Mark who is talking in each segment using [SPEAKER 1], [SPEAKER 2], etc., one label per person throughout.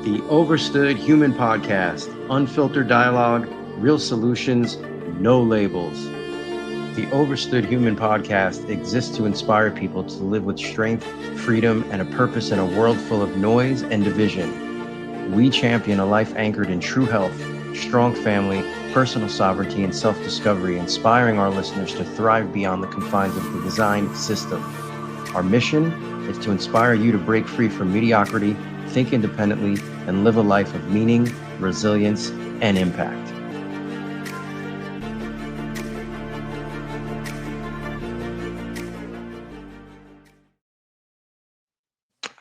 [SPEAKER 1] The Overstood Human Podcast. Unfiltered dialogue, real solutions, no labels. The Overstood Human Podcast exists to inspire people to live with strength, freedom, and a purpose in a world full of noise and division. We champion a life anchored in true health, strong family, personal sovereignty, and self-discovery, inspiring our listeners to thrive beyond the confines of the design system. Our mission is to inspire you to break free from mediocrity, think independently, and live a life of meaning, resilience, and impact.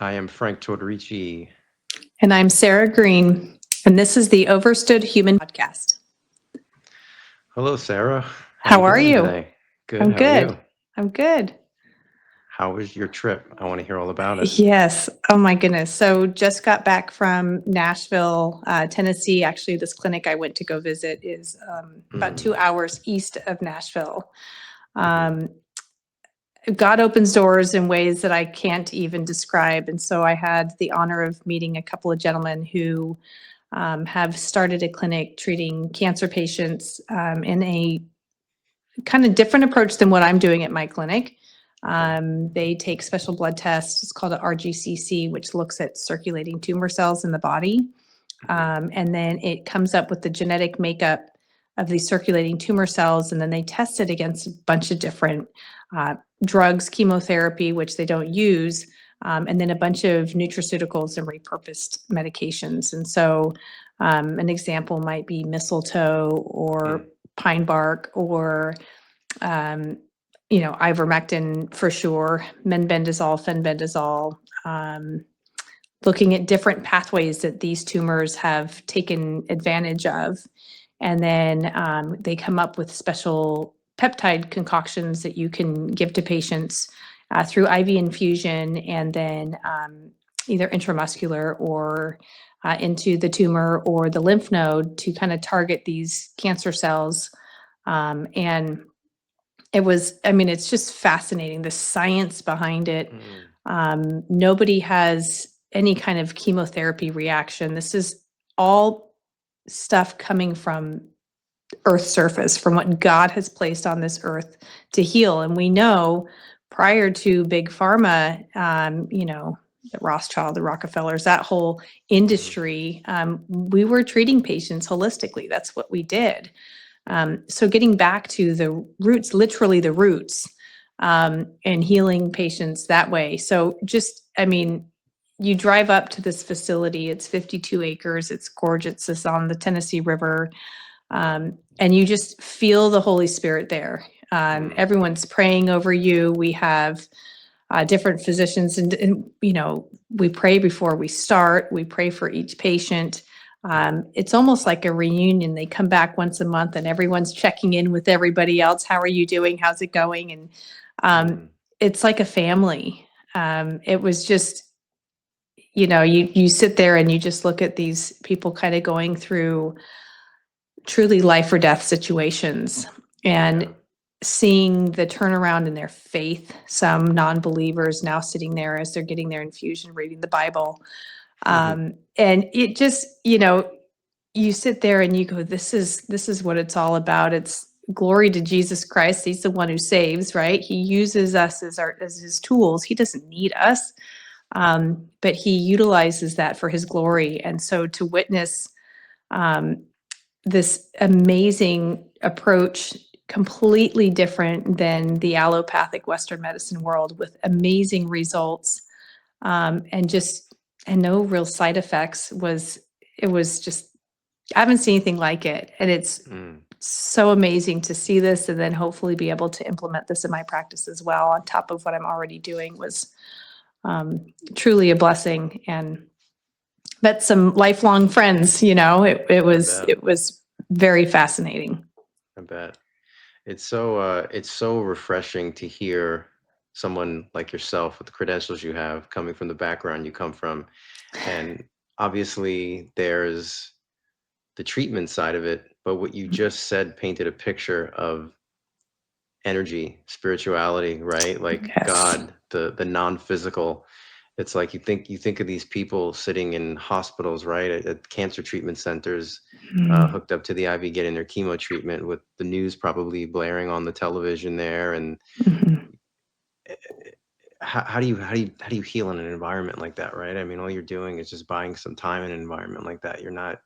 [SPEAKER 1] I am Frank Tortorici.
[SPEAKER 2] And I'm Sarah Green, and this is the Overstood Human Podcast.
[SPEAKER 1] Hello, Sarah.
[SPEAKER 2] How are you?
[SPEAKER 1] Today? Good.
[SPEAKER 2] I'm
[SPEAKER 1] How
[SPEAKER 2] good.
[SPEAKER 1] are you?
[SPEAKER 2] I'm good.
[SPEAKER 1] How was your trip? I want to hear all about it.
[SPEAKER 2] Yes. Oh my goodness. So just got back from Nashville, Tennessee. Actually, this clinic I went to go visit is about 2 hours east of Nashville. God opens doors in ways that I can't even describe. And so I had the honor of meeting a couple of gentlemen who have started a clinic treating cancer patients in a kind of different approach than what I'm doing at my clinic. They take special blood tests. It's called an RGCC, which looks at circulating tumor cells in the body. And then it comes up with the genetic makeup of these circulating tumor cells, and then they test it against a bunch of different drugs, chemotherapy, which they don't use, and then a bunch of nutraceuticals and repurposed medications. And so an example might be mistletoe or pine bark or ivermectin for sure, menbendazole, fenbendazole, looking at different pathways that these tumors have taken advantage of. And then they come up with special peptide concoctions that you can give to patients through IV infusion and then either intramuscular or into the tumor or the lymph node to kind of target these cancer cells. And it's just fascinating, the science behind it. Nobody has any kind of chemotherapy reaction. This is all stuff coming from Earth's surface, from what God has placed on this earth to heal. And we know prior to Big Pharma, the Rothschild, the Rockefellers, that whole industry, we were treating patients holistically. That's what we did. So getting back to the roots, literally the roots, and healing patients that way. So you drive up to this facility, it's 52 acres, it's gorgeous, it's on the Tennessee River, and you just feel the Holy Spirit there. Everyone's praying over you. We have different physicians, and we pray before we start. We pray for each patient. It's almost like a reunion. They come back once a month and everyone's checking in with everybody else. How are you doing? How's it going? And it's like a family. It was just, you sit there and you just look at these people kind of going through truly life or death situations and seeing the turnaround in their faith. Some non-believers now sitting there as they're getting their infusion, reading the Bible. And it just, you sit there and you go, this is what it's all about. It's glory to Jesus Christ. He's the one who saves, right? He uses us as his tools. He doesn't need us, but he utilizes that for his glory. And so to witness this amazing approach, completely different than the allopathic Western medicine world, with amazing results, and no real side effects, it was just, I haven't seen anything like it. And it's so amazing to see this and then hopefully be able to implement this in my practice as well, on top of what I'm already doing. Was truly a blessing, and met some lifelong friends. It was very fascinating.
[SPEAKER 1] I bet. It's so refreshing to hear someone like yourself with the credentials you have, coming from the background you come from. And obviously there's the treatment side of it, but what you just said painted a picture of energy, spirituality, right? Like, yes. God, the non-physical. It's like you think of these people sitting in hospitals, right, at cancer treatment centers,
[SPEAKER 2] Mm,
[SPEAKER 1] hooked up to the IV, getting their chemo treatment, with the news probably blaring on the television there. And
[SPEAKER 2] mhm.
[SPEAKER 1] how do you heal in an environment like that, right? I mean, all you're doing is just buying some time in an environment like that. You're not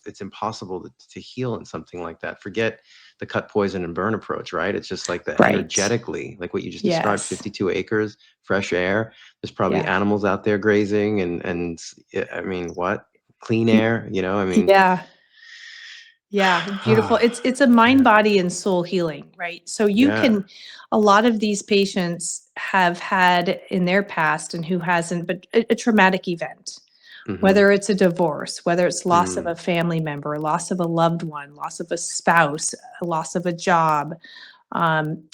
[SPEAKER 1] it's impossible to heal in something like that. Forget the cut, poison, and burn approach, right? It's just like the
[SPEAKER 2] Right.
[SPEAKER 1] energetically, like what you just described,
[SPEAKER 2] Yes.
[SPEAKER 1] 52 acres, fresh air. There's probably
[SPEAKER 2] Yeah.
[SPEAKER 1] animals out there grazing, I mean, what? Clean
[SPEAKER 2] Y-
[SPEAKER 1] air, I mean,
[SPEAKER 2] Yeah. Yeah, beautiful. It's a mind,
[SPEAKER 1] yeah,
[SPEAKER 2] body, and soul healing, right? So you
[SPEAKER 1] yeah.
[SPEAKER 2] can, a lot of these patients have had in their past, and who hasn't, but a traumatic event,
[SPEAKER 1] Mm-hmm.
[SPEAKER 2] whether it's a divorce, whether it's loss of
[SPEAKER 1] Mm,
[SPEAKER 2] a family member, loss of a loved one, loss of a spouse, a loss of a job,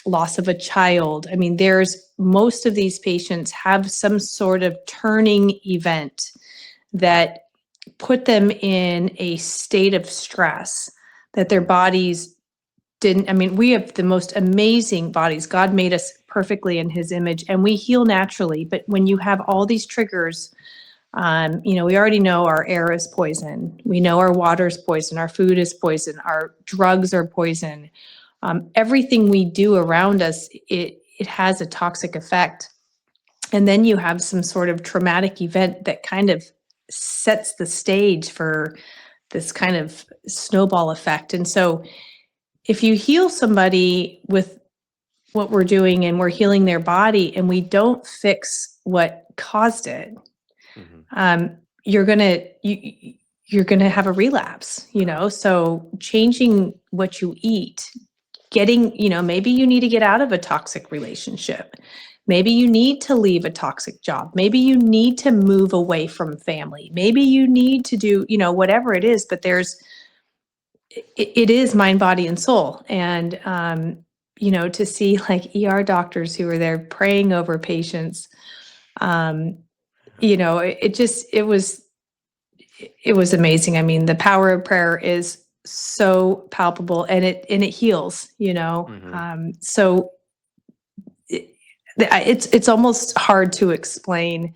[SPEAKER 2] loss of a child. I mean, there's most of these patients have some sort of turning event that put them in a state of stress that their
[SPEAKER 1] mm,
[SPEAKER 2] bodies didn't. I mean, we have the most amazing bodies. God made us perfectly in his image, and we heal naturally. But when you have all these triggers, we already know our air is poison. We know our water is poison. Our food is poison. Our drugs are poison. Everything we do around us, it has a toxic effect. And then you have some sort of traumatic event that kind of sets the stage for this kind of snowball effect. And so if you heal somebody with what we're doing, and we're healing their body, and we don't fix what caused it,
[SPEAKER 1] mm-hmm.
[SPEAKER 2] um, you're gonna you're gonna have a relapse. So changing what you eat, getting, maybe you need to get out of a toxic relationship. Maybe you need to leave a toxic job. Maybe you need to move away from family. Maybe you need to do, whatever it is. But it is mind, body, and soul. And to see like doctors who are there praying over patients, um, it was amazing. I mean, the power of prayer is so palpable, and it heals.
[SPEAKER 1] Mm-hmm.
[SPEAKER 2] So it's almost hard to explain.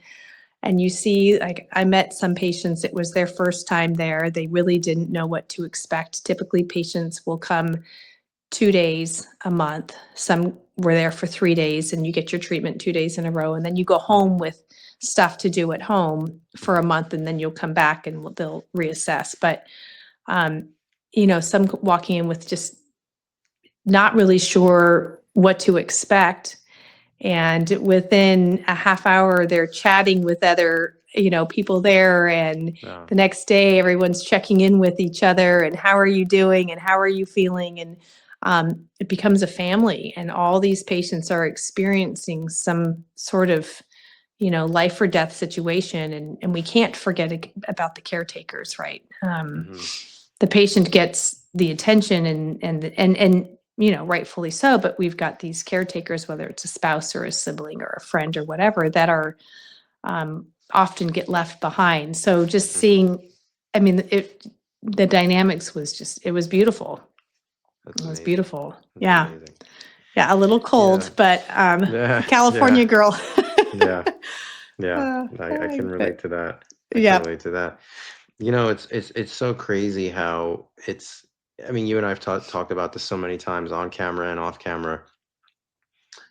[SPEAKER 2] And you see, like, I met some patients, it was their first time there. They really didn't know what to expect. Typically, patients will come 2 days a month. Some were there for 3 days, and you get your treatment 2 days in a row, and then you go
[SPEAKER 1] Mm-hmm.
[SPEAKER 2] home with stuff to do at home for a month, and then you'll come back and they'll reassess. But um, some walking in with just not really sure what to expect, and within a half hour they're chatting with other people there, and
[SPEAKER 1] Yeah.
[SPEAKER 2] the next day everyone's checking in with each other, and how are you doing and how are you feeling, and it becomes a family, and all these patients are experiencing some sort of life or death situation, and we can't forget about the caretakers, right?
[SPEAKER 1] Mm-hmm.
[SPEAKER 2] The patient gets the attention, and rightfully so, but we've got these caretakers, whether it's a spouse or a sibling or a friend or whatever, that are often get left behind. So just
[SPEAKER 1] Mm-hmm.
[SPEAKER 2] seeing, I mean, the dynamics was just, it was beautiful.
[SPEAKER 1] That's
[SPEAKER 2] It was
[SPEAKER 1] amazing.
[SPEAKER 2] beautiful.
[SPEAKER 1] That's
[SPEAKER 2] Yeah.
[SPEAKER 1] amazing.
[SPEAKER 2] Yeah. A little
[SPEAKER 1] Yeah.
[SPEAKER 2] cold, but
[SPEAKER 1] Yeah.
[SPEAKER 2] California
[SPEAKER 1] Yeah.
[SPEAKER 2] girl.
[SPEAKER 1] Yeah. Yeah.
[SPEAKER 2] Uh,
[SPEAKER 1] I can relate
[SPEAKER 2] but
[SPEAKER 1] to that. I can
[SPEAKER 2] yeah.
[SPEAKER 1] relate to that. It's so crazy how I mean, you and I've talked about this so many times on camera and off camera.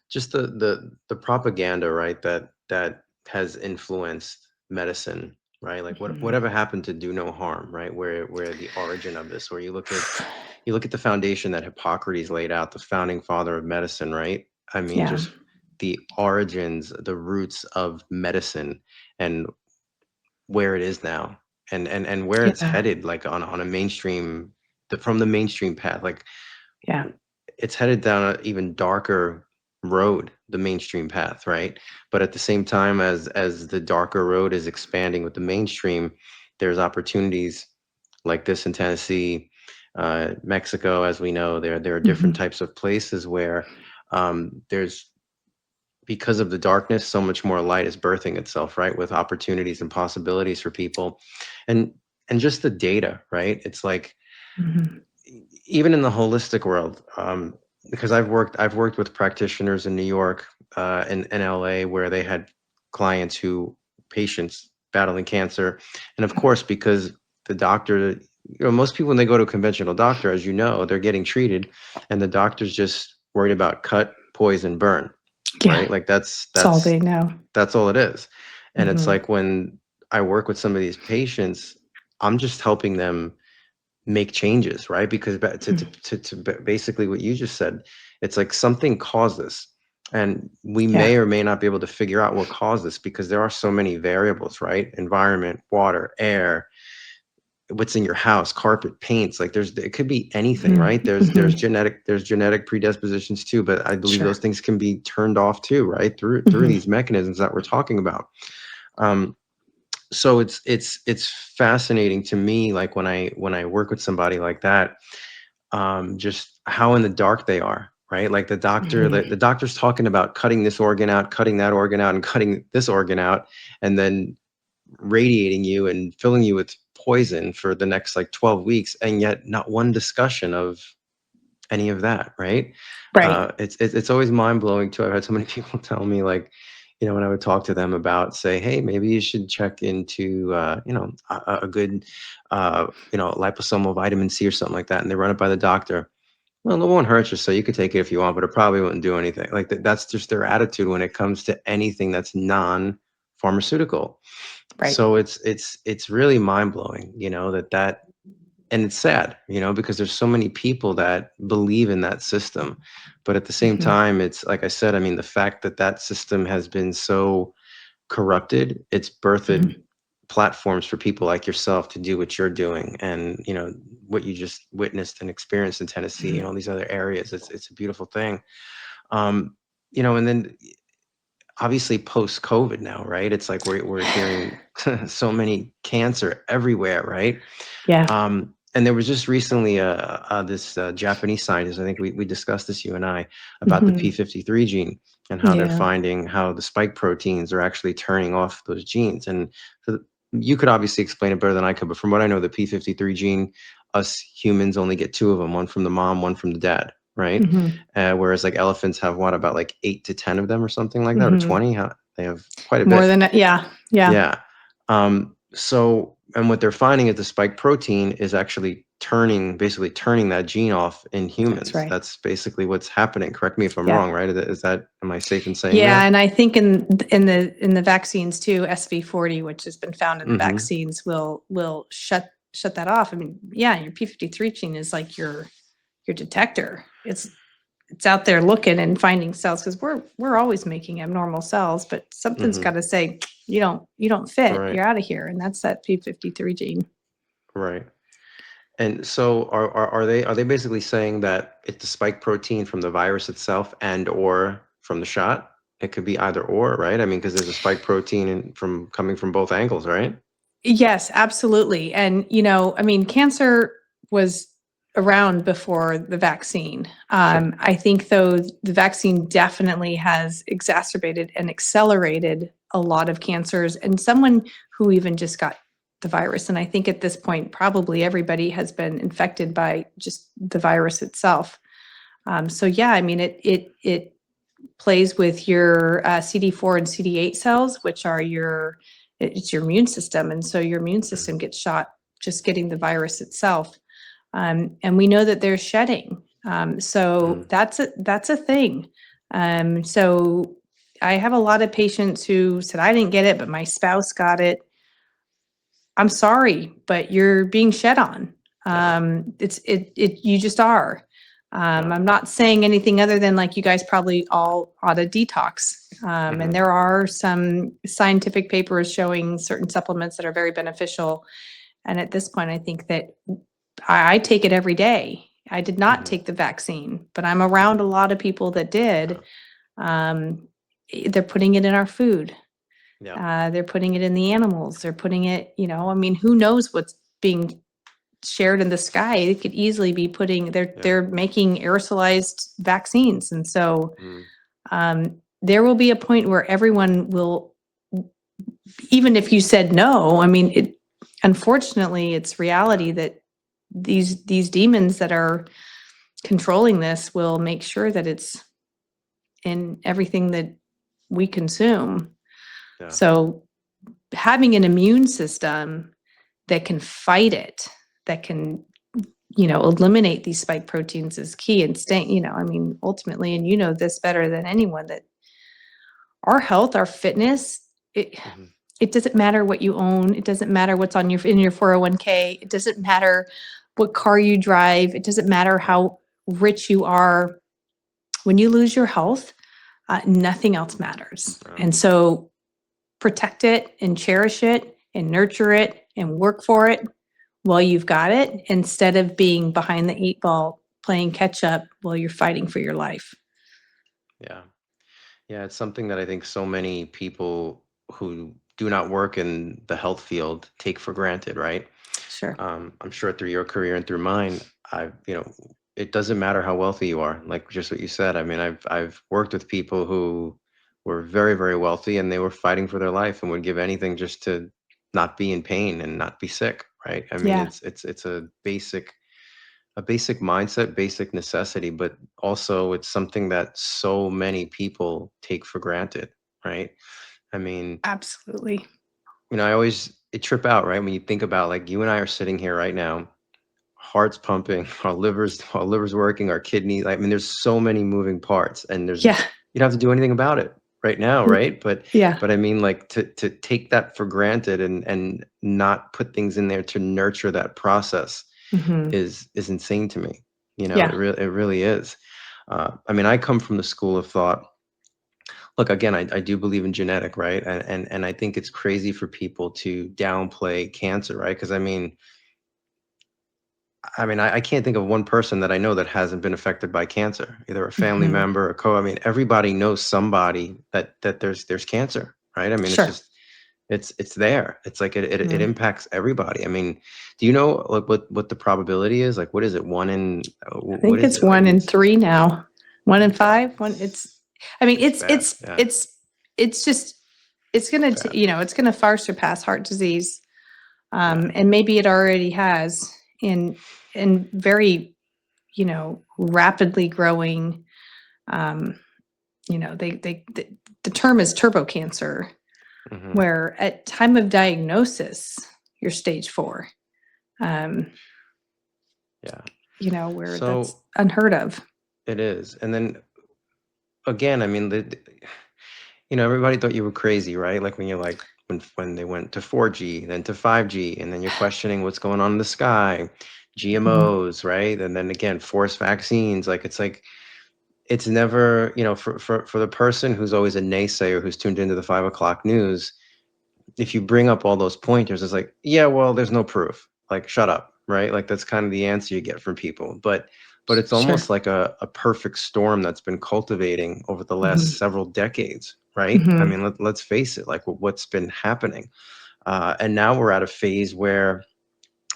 [SPEAKER 1] Just the propaganda, right? That has influenced medicine, right? Like
[SPEAKER 2] Mhm.
[SPEAKER 1] whatever happened to do no harm, right? Where the origin of this, where you look at the foundation that Hippocrates laid out, the founding father of medicine, right? I mean,
[SPEAKER 2] Yeah.
[SPEAKER 1] just the origins, the roots of medicine, and where it is now, and where it's
[SPEAKER 2] Yeah.
[SPEAKER 1] headed, like on a mainstream, from the mainstream path, like
[SPEAKER 2] Yeah.
[SPEAKER 1] it's headed down an even darker road, the mainstream path, right? But at the same time, as the darker road is expanding with the mainstream, there's opportunities like this in Tennessee, Mexico. As we know, there are different
[SPEAKER 2] Mhm.
[SPEAKER 1] types of places where there's, because of the darkness, so much more light is birthing itself, right? With opportunities and possibilities for people, and just the data, right? It's like,
[SPEAKER 2] Mhm.
[SPEAKER 1] even in the holistic world, because I've worked with practitioners in New York, in LA, where they had patients battling cancer. And of course, because the doctor, most people, when they go to a conventional doctor, as you know, they're getting treated and the doctor's just worried about cut, poison, burn,
[SPEAKER 2] Yeah,
[SPEAKER 1] right? Like
[SPEAKER 2] that's all they know.
[SPEAKER 1] that's all it is. And it's
[SPEAKER 2] Mhm.
[SPEAKER 1] like when I work with some of these patients, I'm just helping them make changes, right? Because basically what you just said, it's like something caused this. And we may
[SPEAKER 2] Yeah.
[SPEAKER 1] or may not be able to figure out what caused this because there are so many variables, right? Environment, water, air, what's in your house, carpet, paints, like it could be anything,
[SPEAKER 2] Mhm.
[SPEAKER 1] right? There's
[SPEAKER 2] Mhm.
[SPEAKER 1] genetic predispositions too, but I believe
[SPEAKER 2] Sure.
[SPEAKER 1] those things can be turned off too, right? Through
[SPEAKER 2] Mhm.
[SPEAKER 1] these mechanisms that we're talking about. So it's fascinating to me, like when I work with somebody like that, just how in the dark they are, right? Like
[SPEAKER 2] Mhm.
[SPEAKER 1] the doctor's talking about cutting this organ out, cutting that organ out, and cutting this organ out, and then radiating you and filling you with poison for the next like 12 weeks, and yet not one discussion of any of that, right?
[SPEAKER 2] Right.
[SPEAKER 1] It's always mind blowing too. I've had so many people tell me, like, when I would talk to them about, say, hey, maybe you should check into a good liposomal vitamin C or something like that, and they run it by the doctor. Well, it won't hurt you, so you could take it if you want, but it probably wouldn't do anything. Like that's just their attitude when it comes to anything that's non-pharmaceutical.
[SPEAKER 2] Right.
[SPEAKER 1] So it's really mind blowing, that and it's sad, because there's so many people that believe in that system. But at the same
[SPEAKER 2] Mhm.
[SPEAKER 1] time, it's like I said, I mean, the fact that that system has been so corrupted, it's birthed
[SPEAKER 2] Mhm.
[SPEAKER 1] platforms for people like yourself to do what you're doing, and what you just witnessed and experienced in Tennessee and
[SPEAKER 2] Mhm.
[SPEAKER 1] all these other areas. It's a beautiful thing. um and then obviously post COVID now, right? It's like we're hearing so many cancer everywhere, right?
[SPEAKER 2] Yeah.
[SPEAKER 1] And there was just recently this Japanese scientist, I think we discussed this, you and I, about the
[SPEAKER 2] Mhm.
[SPEAKER 1] P53 gene and how they're
[SPEAKER 2] Yeah.
[SPEAKER 1] finding how the spike proteins are actually turning off those genes. And so you could obviously explain it better than I could, but from what I know, the P53 gene, us humans only get two of them, one from the mom, one from the dad, right?
[SPEAKER 2] Mhm.
[SPEAKER 1] Whereas like elephants have what, about like 8 to 10 of them or something like that, or
[SPEAKER 2] Mhm.
[SPEAKER 1] 20? They have quite a
[SPEAKER 2] More
[SPEAKER 1] bit.
[SPEAKER 2] than that. Yeah. Yeah.
[SPEAKER 1] Yeah. So, and what they're finding is the spike protein is actually basically turning that gene off in
[SPEAKER 2] That's
[SPEAKER 1] humans.
[SPEAKER 2] right.
[SPEAKER 1] That's basically what's happening. Correct me if I'm
[SPEAKER 2] Yeah.
[SPEAKER 1] wrong, right? Am I safe in saying
[SPEAKER 2] Yeah,
[SPEAKER 1] that?
[SPEAKER 2] and I think in the vaccines too, SV40, which has been found in the
[SPEAKER 1] Mm-hmm.
[SPEAKER 2] vaccines, will shut that off. I mean, yeah, your P53 gene is like your detector. It's out there looking and finding cells because we're always making abnormal cells, but something's
[SPEAKER 1] Mm-hmm.
[SPEAKER 2] got to say you don't fit.
[SPEAKER 1] Right.
[SPEAKER 2] You're out of here, and that's that P53 gene.
[SPEAKER 1] Right. And so are they basically saying that it's the spike protein from the virus itself and or from the shot? It could be either or, right? I mean, because there's a spike protein from coming from both angles, right?
[SPEAKER 2] Yes, absolutely. And, I mean, cancer was around before the vaccine.
[SPEAKER 1] Sure.
[SPEAKER 2] I think, though, the vaccine definitely has exacerbated and accelerated a lot of cancers, and someone who even just got the virus. And I think at this point, probably everybody has been infected by just the virus itself. So yeah, I mean, it plays with your CD4 and CD8 cells, which are it's your immune system. And so your immune system gets shot just getting the virus itself. And we know that there's shedding. So
[SPEAKER 1] Mm-hmm.
[SPEAKER 2] that's a thing. So I have a lot of patients who said, I didn't get it, but my spouse got it. I'm sorry, but you're being shed on.
[SPEAKER 1] Yeah.
[SPEAKER 2] You just are.
[SPEAKER 1] Yeah.
[SPEAKER 2] I'm not saying anything other than like you guys probably all ought to detox. And
[SPEAKER 1] Mm-hmm.
[SPEAKER 2] there are some scientific papers showing certain supplements that are very beneficial. And at this point, I think that I take it every day. I did not
[SPEAKER 1] Mm-hmm.
[SPEAKER 2] take the vaccine, but I'm around a lot of people that did.
[SPEAKER 1] Yeah.
[SPEAKER 2] Um, they're putting it in our food.
[SPEAKER 1] Yeah.
[SPEAKER 2] They're putting it in the animals. They're putting it, I mean, who knows what's being shared in the sky? It could easily be
[SPEAKER 1] Yeah.
[SPEAKER 2] they're making aerosolized vaccines. And so
[SPEAKER 1] Mm.
[SPEAKER 2] there will be a point where everyone will, even if you said no, I mean, unfortunately, it's reality that these demons that are controlling this will make sure that it's in everything that we consume.
[SPEAKER 1] Yeah.
[SPEAKER 2] So having an immune system that can fight it, that can, eliminate these spike proteins is key and staying, I mean, ultimately, and you know this better than anyone, that our health, our fitness, it
[SPEAKER 1] Hmm.
[SPEAKER 2] it doesn't matter what you own. It doesn't matter what's on in your 401k. It doesn't matter what car you drive. It doesn't matter how rich you are. When you lose your health, nothing else matters.
[SPEAKER 1] Yeah.
[SPEAKER 2] And so protect it and cherish it and nurture it and work for it while you've got it, instead of being behind the 8 ball playing catch up while you're fighting for your life.
[SPEAKER 1] Yeah. Yeah, it's something that I think so many people who do not work in the health field take for granted, right?
[SPEAKER 2] Sure.
[SPEAKER 1] I'm sure through your career and through mine, it doesn't matter how wealthy you are, like just what you said. I mean, I've worked with people who were very, very wealthy and they were fighting for their life and would give anything just to not be in pain and not be sick, right? I mean,
[SPEAKER 2] Yeah,
[SPEAKER 1] it's a basic mindset, basic necessity, but also it's something that so many people take for granted, right? I mean,
[SPEAKER 2] absolutely.
[SPEAKER 1] I always it trip out, right? When you think about like you and I are sitting here right now, hearts pumping, our livers working, our kidneys. I mean, there's so many moving parts, and
[SPEAKER 2] Yeah.
[SPEAKER 1] you don't have to do anything about it right now, right? But
[SPEAKER 2] Yeah.
[SPEAKER 1] but I mean, like to take that for granted and not put things in there to nurture that process
[SPEAKER 2] Hmm.
[SPEAKER 1] is insane to me.
[SPEAKER 2] Yeah.
[SPEAKER 1] It really is. I mean, I come from the school of thought. Look, again, I do believe in genetic, right? And I think it's crazy for people to downplay cancer, right? Because I mean, I can't think of one person that I know that hasn't been affected by cancer, either a family
[SPEAKER 2] Hmm.
[SPEAKER 1] member, a I mean, everybody knows somebody that there's cancer, right? I mean, it's
[SPEAKER 2] Sure.
[SPEAKER 1] just it's there. It's like it
[SPEAKER 2] Mm.
[SPEAKER 1] impacts everybody. I mean, do you know like what the probability is? Like, what is it? One in
[SPEAKER 2] I
[SPEAKER 1] what
[SPEAKER 2] think
[SPEAKER 1] is
[SPEAKER 2] it's
[SPEAKER 1] it? Like,
[SPEAKER 2] one in
[SPEAKER 1] it's
[SPEAKER 2] 3 now. One in
[SPEAKER 1] yeah,
[SPEAKER 2] 5. I mean,
[SPEAKER 1] it's bad. Yeah,
[SPEAKER 2] it's just, it's
[SPEAKER 1] it's
[SPEAKER 2] gonna,
[SPEAKER 1] bad.
[SPEAKER 2] it's gonna far surpass heart disease.
[SPEAKER 1] Yeah.
[SPEAKER 2] And maybe it already has in very, rapidly growing, um, the term is turbo cancer,
[SPEAKER 1] Hmm.
[SPEAKER 2] where at time of diagnosis, you're stage 4. Um,
[SPEAKER 1] Yeah.
[SPEAKER 2] where that's
[SPEAKER 1] So
[SPEAKER 2] unheard of.
[SPEAKER 1] it is. And then again, I mean, everybody thought you were crazy, right? Like when you're like, when they went to 4G, then to 5G, and then you're questioning what's going on in the sky,
[SPEAKER 2] Mhm.
[SPEAKER 1] GMOs, right? And then again, forced vaccines. Like it's never, for the person who's always a naysayer who's tuned into the 5 o'clock news, if you bring up all those pointers, it's like, yeah, well, there's no proof. Like, shut up, right? Like that's kind of the answer you get from people. But it's
[SPEAKER 2] Sure.
[SPEAKER 1] almost like a perfect storm that's been cultivating over the last
[SPEAKER 2] Mhm.
[SPEAKER 1] several decades, right? I
[SPEAKER 2] Mhm.
[SPEAKER 1] mean, let's face it, like what's been happening. And now we're at a phase where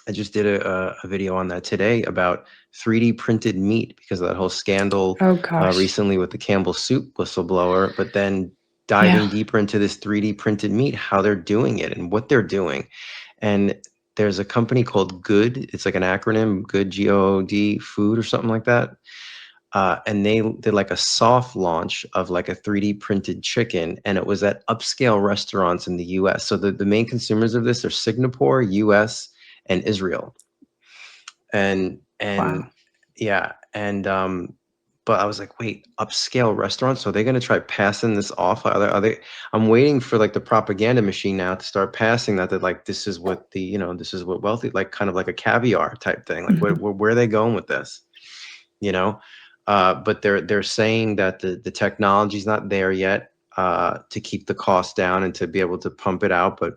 [SPEAKER 1] I just did a video on that today about 3D printed meat because of that whole scandal
[SPEAKER 2] Oh gosh.
[SPEAKER 1] recently with the Campbell soup whistleblower, but then
[SPEAKER 2] Yeah.
[SPEAKER 1] diving deeper into this 3D printed meat, how they're doing it and what they're doing. And there's a company called Good. It's like an acronym, Good, Good Food or something like that. And they did like a soft launch of like a 3D printed chicken, and it was at upscale restaurants in the US. So the main consumers of this are Singapore, US, and Israel. And
[SPEAKER 2] Wow.
[SPEAKER 1] yeah, and but I was like, wait, upscale restaurants? So they're gonna try passing this off? Are they I'm waiting for like the propaganda machine now to start passing that like this is what wealthy, like kind of like a caviar type thing. Like
[SPEAKER 2] Mhm.
[SPEAKER 1] where are they going with this? You know? But they're saying that the technology's not there yet to keep the cost down and to be able to pump it out. But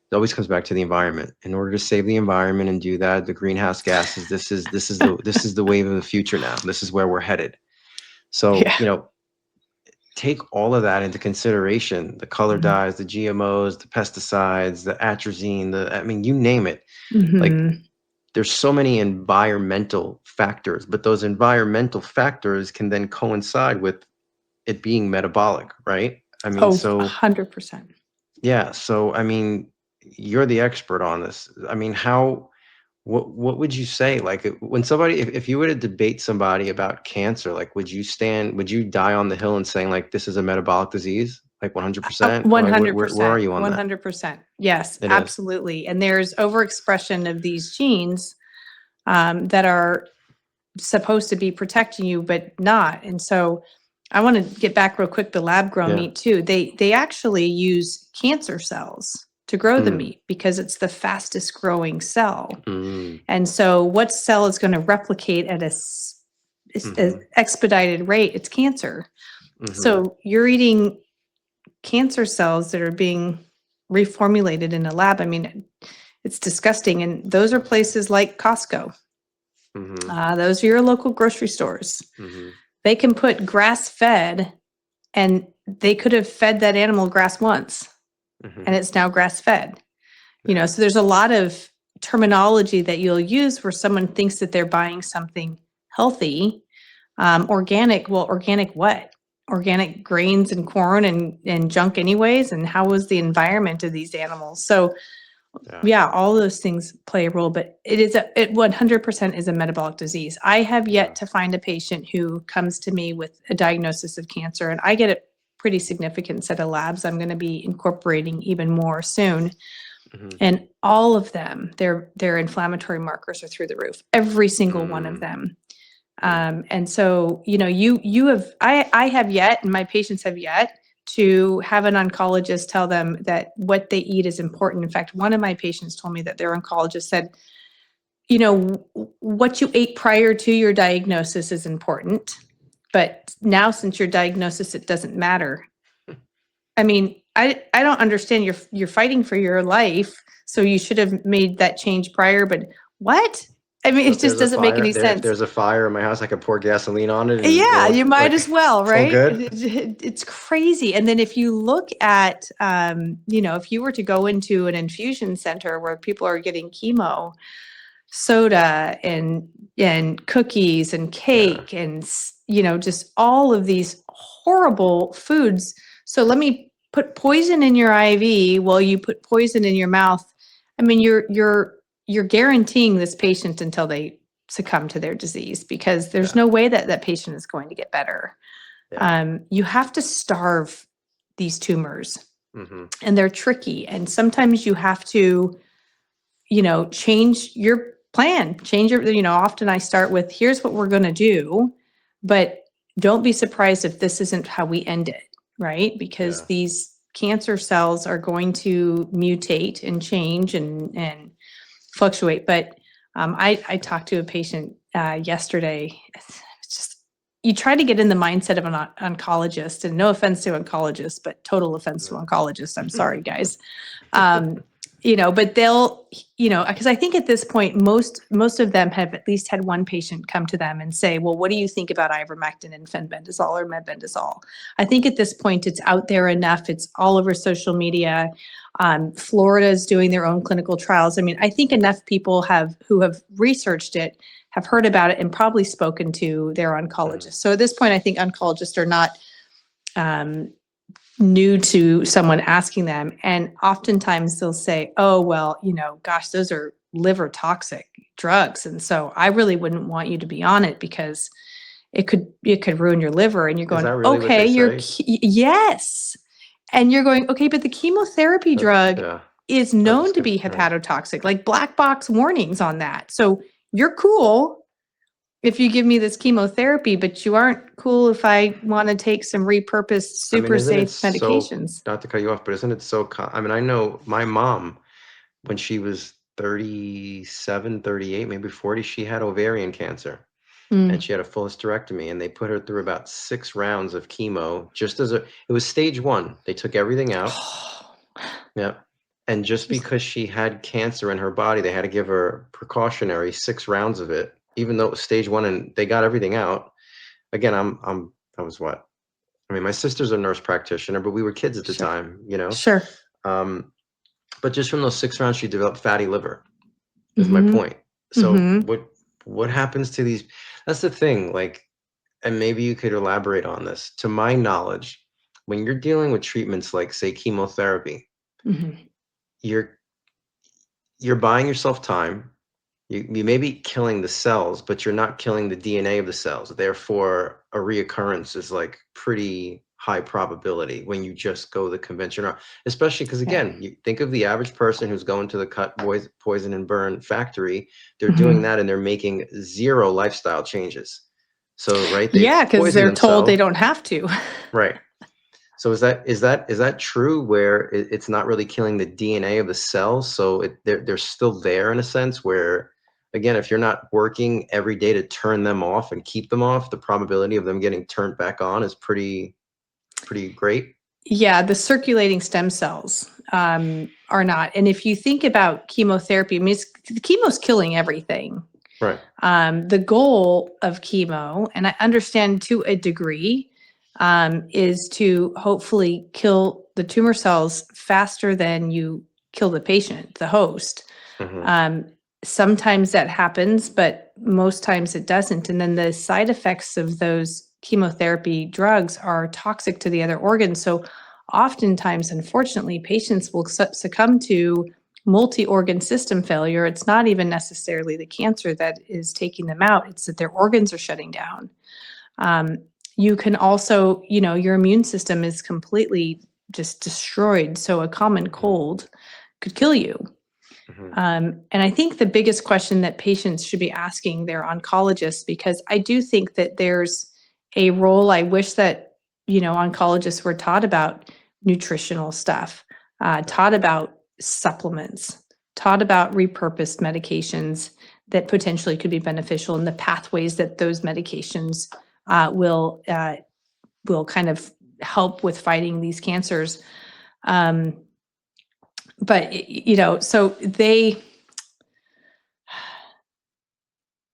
[SPEAKER 1] it always comes back to the environment. In order to save the environment and do that, the greenhouse gases, this is the wave of the future now. This is where we're headed. So,
[SPEAKER 2] Yeah.
[SPEAKER 1] take all of that into consideration, the color
[SPEAKER 2] Mhm.
[SPEAKER 1] dyes, the GMOs, the pesticides, the atrazine, I mean, you name it. Like
[SPEAKER 2] Mhm.
[SPEAKER 1] there's so many environmental factors, but those environmental factors can then coincide with it being metabolic, right? I mean,
[SPEAKER 2] Oh,
[SPEAKER 1] so
[SPEAKER 2] 100%.
[SPEAKER 1] yeah, so I mean, you're the expert on this. I mean, what would you say? Like when somebody, if you were to debate somebody about cancer, like would you die on the hill and saying like this is a metabolic disease? Like 100%? Where are
[SPEAKER 2] 100%,
[SPEAKER 1] you on that?
[SPEAKER 2] 100%. Yes,
[SPEAKER 1] It is.
[SPEAKER 2] absolutely. And there's overexpression of these genes that are supposed to be protecting you, but not. And so I want to get back real quick to lab grown
[SPEAKER 1] Yeah.
[SPEAKER 2] meat too. They actually use cancer cells to grow the meat because it's the fastest growing cell. And so what cell is going to replicate at a expedited rate? It's cancer. So you're eating cancer cells that are being reformulated in a lab. I mean, it's disgusting. And those are places like Costco. Those are your local grocery stores. They can put grass fed, and they could have fed that animal grass once, and it's now grass fed. You know, so there's a lot of terminology that you'll use where someone thinks that they're buying something healthy, organic. Well, organic what? Organic grains and corn and junk anyways. And how was the environment of these animals? So yeah, all those things play a role, but it 100% is a metabolic disease. I have yet to find a patient who comes to me with a diagnosis of cancer, and I get a pretty significant set of labs. I'm going to be incorporating even more soon. And all of them, their inflammatory markers are through the roof, every single one of them. And so, you know, I have yet, and my patients have yet to have an oncologist tell them that what they eat is important. In fact, one of my patients told me that their oncologist said, you know, what you ate prior to your diagnosis is important, but now since your diagnosis, it doesn't matter. I mean, I don't understand. You're fighting for your life, so you should have made that change prior. But what? I mean, it just doesn't make any sense.
[SPEAKER 1] If there's a fire in my house, I could pour gasoline on it.
[SPEAKER 2] Yeah, you might as well, right?
[SPEAKER 1] Good.
[SPEAKER 2] It's crazy. And then if you look at, you know, if you were to go into an infusion center where people are getting chemo, soda and cookies and cake and, you know, just all of these horrible foods. So let me put poison in your IV while you put poison in your mouth. I mean, you're guaranteeing this patient until they succumb to their disease, because there's no way that that patient is going to get better. You have to starve these tumors, and they're tricky. And sometimes you have to, you know, change your plan, change your, you know, often I start with, here's what we're going to do, but don't be surprised if this isn't how we end it, right? Because these cancer cells are going to mutate and change and fluctuate. But I talked to a patient yesterday. It's just, you try to get in the mindset of an oncologist, and no offense to oncologists, but total offense to oncologists. I'm sorry, guys. You know, but they'll, you know, because I think at this point, most of them have at least had one patient come to them and say, well, what do you think about ivermectin and fenbendazole or mebendazole? I think at this point, it's out there enough. It's all over social media. Florida is doing their own clinical trials. I mean, I think enough people who have researched it, have heard about it, and probably spoken to their oncologist. So at this point, I think oncologists are not new to someone asking them. And oftentimes they'll say, oh, well, you know, gosh, those are liver toxic drugs. And so I really wouldn't want you to be on it because it could ruin your liver. And you're going,
[SPEAKER 1] really
[SPEAKER 2] okay, yes. And you're going, okay, but the chemotherapy drug is known to be hepatotoxic, like black box warnings on that. So you're cool if you give me this chemotherapy, but you aren't cool if I want to take some repurposed super safe medications.
[SPEAKER 1] Not to cut you off, but isn't it so, I mean, I know my mom, when she was 37, 38, maybe 40, she had ovarian cancer. And she had a full hysterectomy, and they put her through about 6 rounds of chemo, it was stage 1. They took everything out. And just because she had cancer in her body, they had to give her precautionary 6 rounds of it, even though it was stage 1 and they got everything out. Again, I was what? I mean, my sister's a nurse practitioner, but we were kids at the time, you know?
[SPEAKER 2] Sure.
[SPEAKER 1] But just from those 6 rounds, she developed fatty liver, is my point. So what happens to these? That's the thing, like, and maybe you could elaborate on this. To my knowledge, when you're dealing with treatments like, say, chemotherapy, you're buying yourself time. You may be killing the cells, but you're not killing the DNA of the cells. Therefore, a reoccurrence is like pretty high probability when you just go the conventional, especially because,
[SPEAKER 2] Yeah.
[SPEAKER 1] again, you think of the average person who's going to the cut, poison and burn factory. They're doing
[SPEAKER 2] Mhm.
[SPEAKER 1] that and they're making zero lifestyle changes. So, right, they've
[SPEAKER 2] Yeah, because
[SPEAKER 1] poisoned
[SPEAKER 2] they're told they
[SPEAKER 1] themselves.
[SPEAKER 2] don't have to.
[SPEAKER 1] Right. So is that true, where it's not really killing the DNA of the cells, so they're still there in a sense, where, again, if you're not working every day to turn them off and keep them off, the probability of them getting turned back on is pretty great.
[SPEAKER 2] Yeah, the circulating stem cells are not. And if you think about chemotherapy, I mean, chemo's killing everything.
[SPEAKER 1] Right.
[SPEAKER 2] The goal of chemo, and I understand to a degree, is to hopefully kill the tumor cells faster than you kill the patient, the host.
[SPEAKER 1] Hmm.
[SPEAKER 2] Um, Sometimes that happens, but most times it doesn't. And then the side effects of those chemotherapy drugs are toxic to the other organs. So oftentimes, unfortunately, patients will succumb to multi-organ system failure. It's not even necessarily the cancer that is taking them out, it's that their organs are shutting down. Um, you can also, your immune system is completely just destroyed. So a common cold could kill you.
[SPEAKER 1] Hmm.
[SPEAKER 2] And I think the biggest question that patients should be asking their oncologists, because I do think that there's a role, I wish that, oncologists were taught about nutritional stuff, taught about supplements, taught about repurposed medications that potentially could be beneficial, and the pathways that those medications will kind of help with fighting these cancers. Um, but so they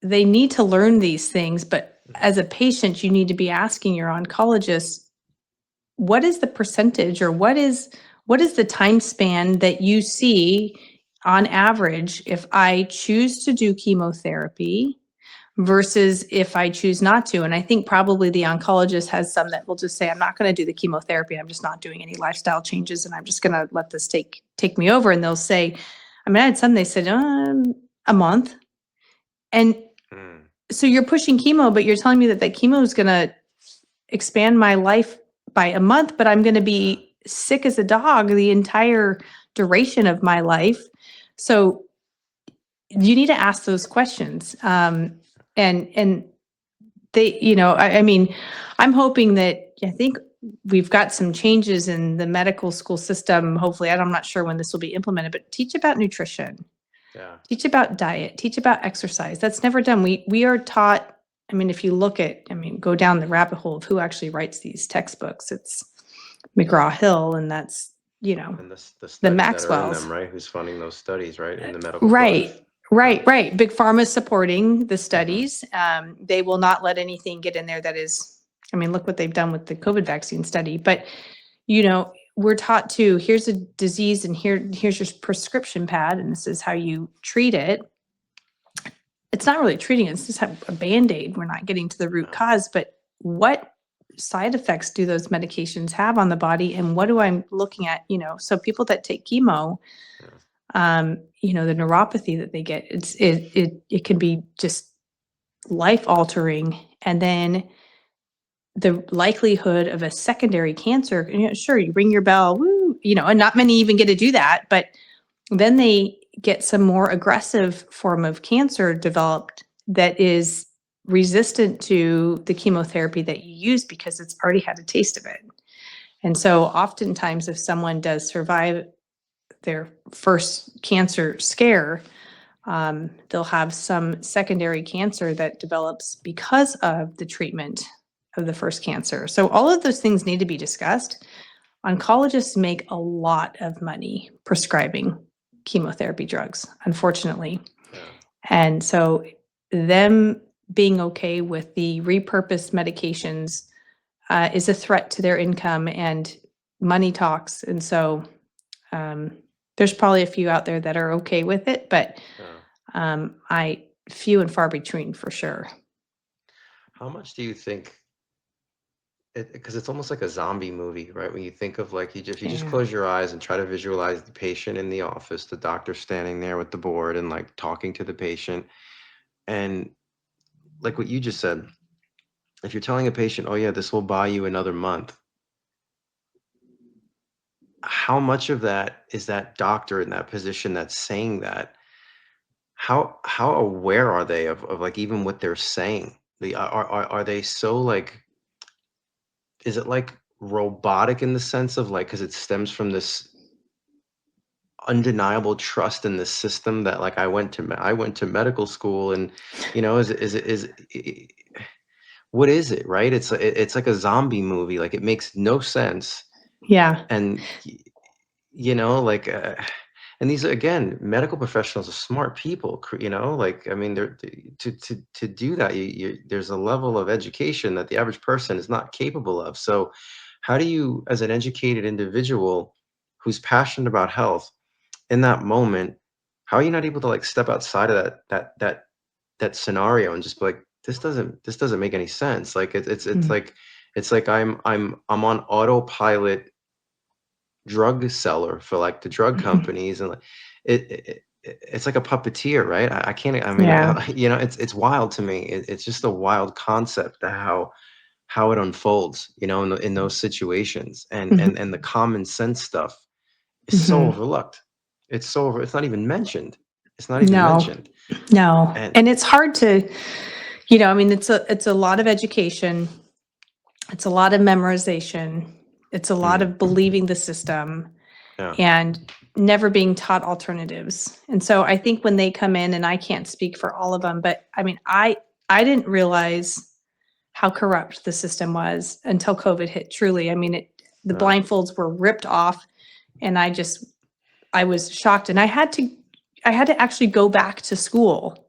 [SPEAKER 2] need to learn these things, but as a patient, you need to be asking your oncologist, what is the percentage, or what is the time span that you see on average if I choose to do chemotherapy versus if I choose not to? And I think probably the oncologist has some that will just say, I'm not going to do the chemotherapy. I'm just not doing any lifestyle changes, and I'm just going to let this take me over. And they'll say, I mean, I had some, they said, a month. And so you're pushing chemo, but you're telling me that chemo is going to expand my life by a month, but I'm going to be sick as a dog the entire duration of my life. So you need to ask those questions. And they, I mean, I'm hoping that, I think we've got some changes in the medical school system. Hopefully, I'm not sure when this will be implemented, but teach about nutrition.
[SPEAKER 1] Yeah.
[SPEAKER 2] Teach about diet, teach about exercise. That's never done. We are taught, I mean, if you look at, go down the rabbit hole of who actually writes these textbooks, it's McGraw-Hill, and that's,
[SPEAKER 1] And the
[SPEAKER 2] the
[SPEAKER 1] studies that are in
[SPEAKER 2] Maxwells.
[SPEAKER 1] them, right? Who's funding those studies, right? In the medical books.
[SPEAKER 2] Right, right. Big Pharma is supporting the
[SPEAKER 1] Mhm.
[SPEAKER 2] studies. They will not let anything get in there that is, look what they've done with the COVID vaccine study. But, we're taught to, here's a disease, and here's your prescription pad, and this is how you treat it. It's not really treating it, it's just a Band-Aid. We're not getting to the root cause, but what side effects do those medications have on the body, and what do I'm looking at, so people that take chemo, the neuropathy that they get, it can be just life altering. And then the likelihood of a secondary cancer, sure, you ring your bell, woo, and not many even get to do that, but then they get some more aggressive form of cancer developed that is resistant to the chemotherapy that you use because it's already had a taste of it. And so oftentimes, if someone does survive their first cancer scare, they'll have some secondary cancer that develops because of the treatment of the first cancer. So all of those things need to be discussed. Oncologists make a lot of money prescribing chemotherapy drugs, unfortunately.
[SPEAKER 1] Yeah.
[SPEAKER 2] And so them being okay with the repurposed medications is a threat to their income, and money talks. And so there's probably a few out there that are okay with it, but I few and far between for sure.
[SPEAKER 1] How much do you think? Because it's almost like a zombie movie, right? When you think of, like, if you just
[SPEAKER 2] Yeah.
[SPEAKER 1] close your eyes and try to visualize the patient in the office, the doctor standing there with the board and, like, talking to the patient, and like what you just said, if you're telling a patient, oh yeah, this will buy you another month, how much of that is that doctor in that position that's saying that? How aware are they of like even what they're saying? Are they so like, is it like robotic in the sense of like, because it stems from this undeniable trust in the system that like I went to medical school, and what is it, right? It's like a zombie movie. Like it makes no sense.
[SPEAKER 2] Yeah.
[SPEAKER 1] And like and these, again, medical professionals are smart people, like, I mean, they're to do that, there's a level of education that the average person is not capable of. So how do you, as an educated individual who's passionate about health, in that moment, how are you not able to like step outside of that scenario and just be like, this doesn't make any sense? Like it's
[SPEAKER 2] Mm.
[SPEAKER 1] like, I'm on autopilot drug seller for like the drug
[SPEAKER 2] Mhm.
[SPEAKER 1] companies, and like it's like a puppeteer, right? I can't, I mean,
[SPEAKER 2] Yeah.
[SPEAKER 1] it's wild to me. It's just a wild concept to how it unfolds, in those situations, and
[SPEAKER 2] Mhm.
[SPEAKER 1] and the common sense stuff is so
[SPEAKER 2] Mhm.
[SPEAKER 1] overlooked. It's not even mentioned. It's not even
[SPEAKER 2] No,
[SPEAKER 1] mentioned.
[SPEAKER 2] no.
[SPEAKER 1] And
[SPEAKER 2] And it's hard to, I mean, it's a lot of education. It's a lot of memorization. It's a lot
[SPEAKER 1] mm,
[SPEAKER 2] of believing the system
[SPEAKER 1] yeah,
[SPEAKER 2] and never being taught alternatives. And so I think when they come in, and I can't speak for all of them, but I mean, I didn't realize how corrupt the system was until COVID hit. Truly, I mean, the
[SPEAKER 1] yeah,
[SPEAKER 2] blindfolds were ripped off, and I was shocked, and I had to actually go back to school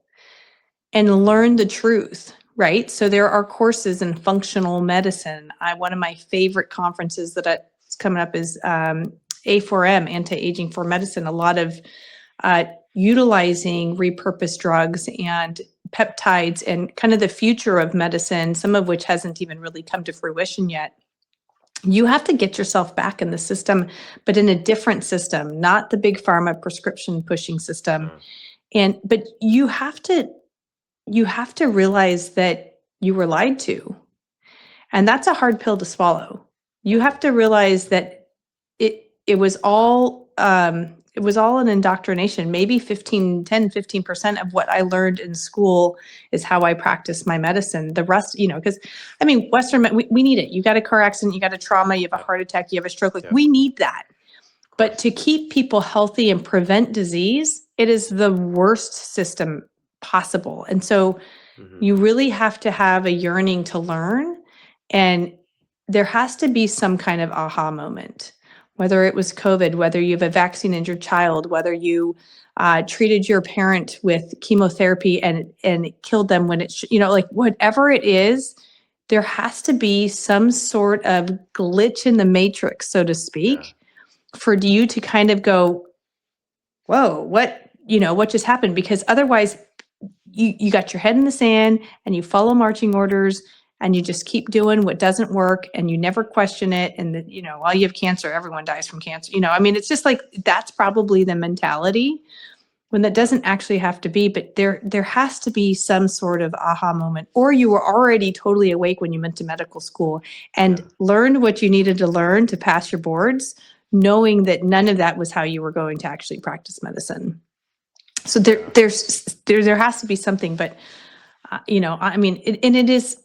[SPEAKER 2] and learn the truth, right? So there are courses in functional medicine. One of my favorite conferences that's coming up is A4M, Anti-Aging for Medicine. A lot of utilizing repurposed drugs and peptides and kind of the future of medicine, some of which hasn't even really come to fruition yet. You have to get yourself back in the system, but in a different system, not the big pharma prescription pushing system.
[SPEAKER 1] yeah,
[SPEAKER 2] But you have to realize that you were lied to. And that's a hard pill to swallow. You have to realize that it was all an indoctrination. Maybe 15% of what I learned in school is how I practice my medicine. The rest, because I mean, we need it. You got a car accident, you got a trauma, you have a
[SPEAKER 1] yeah,
[SPEAKER 2] heart attack, you have a stroke. Like
[SPEAKER 1] yeah,
[SPEAKER 2] we need that.
[SPEAKER 1] of
[SPEAKER 2] But
[SPEAKER 1] course.
[SPEAKER 2] to keep people healthy and prevent disease, it is the worst system possible. And so
[SPEAKER 1] Hmm.
[SPEAKER 2] you really have to have a yearning to learn, and there has to be some kind of aha moment, whether it was COVID, whether you have a vaccine in your child, whether you treated your parent with chemotherapy and it killed them when like whatever it is, there has to be some sort of glitch in the matrix, so to
[SPEAKER 1] Yeah,
[SPEAKER 2] speak, for you to kind of go, whoa, what just happened? Because otherwise you got your head in the sand and you follow marching orders and you just keep doing what doesn't work and you never question it. And while you have cancer, everyone dies from cancer. I mean, it's just like, that's probably the mentality when that
[SPEAKER 1] yeah,
[SPEAKER 2] doesn't actually have to be, but there has to be some sort of aha moment, or you were already totally awake when you went to medical school
[SPEAKER 1] yeah,
[SPEAKER 2] and learned what you needed to learn to pass your boards, knowing that none of that was how you were going to actually practice medicine. So
[SPEAKER 1] yeah,
[SPEAKER 2] there has to be something, but I mean, and it is.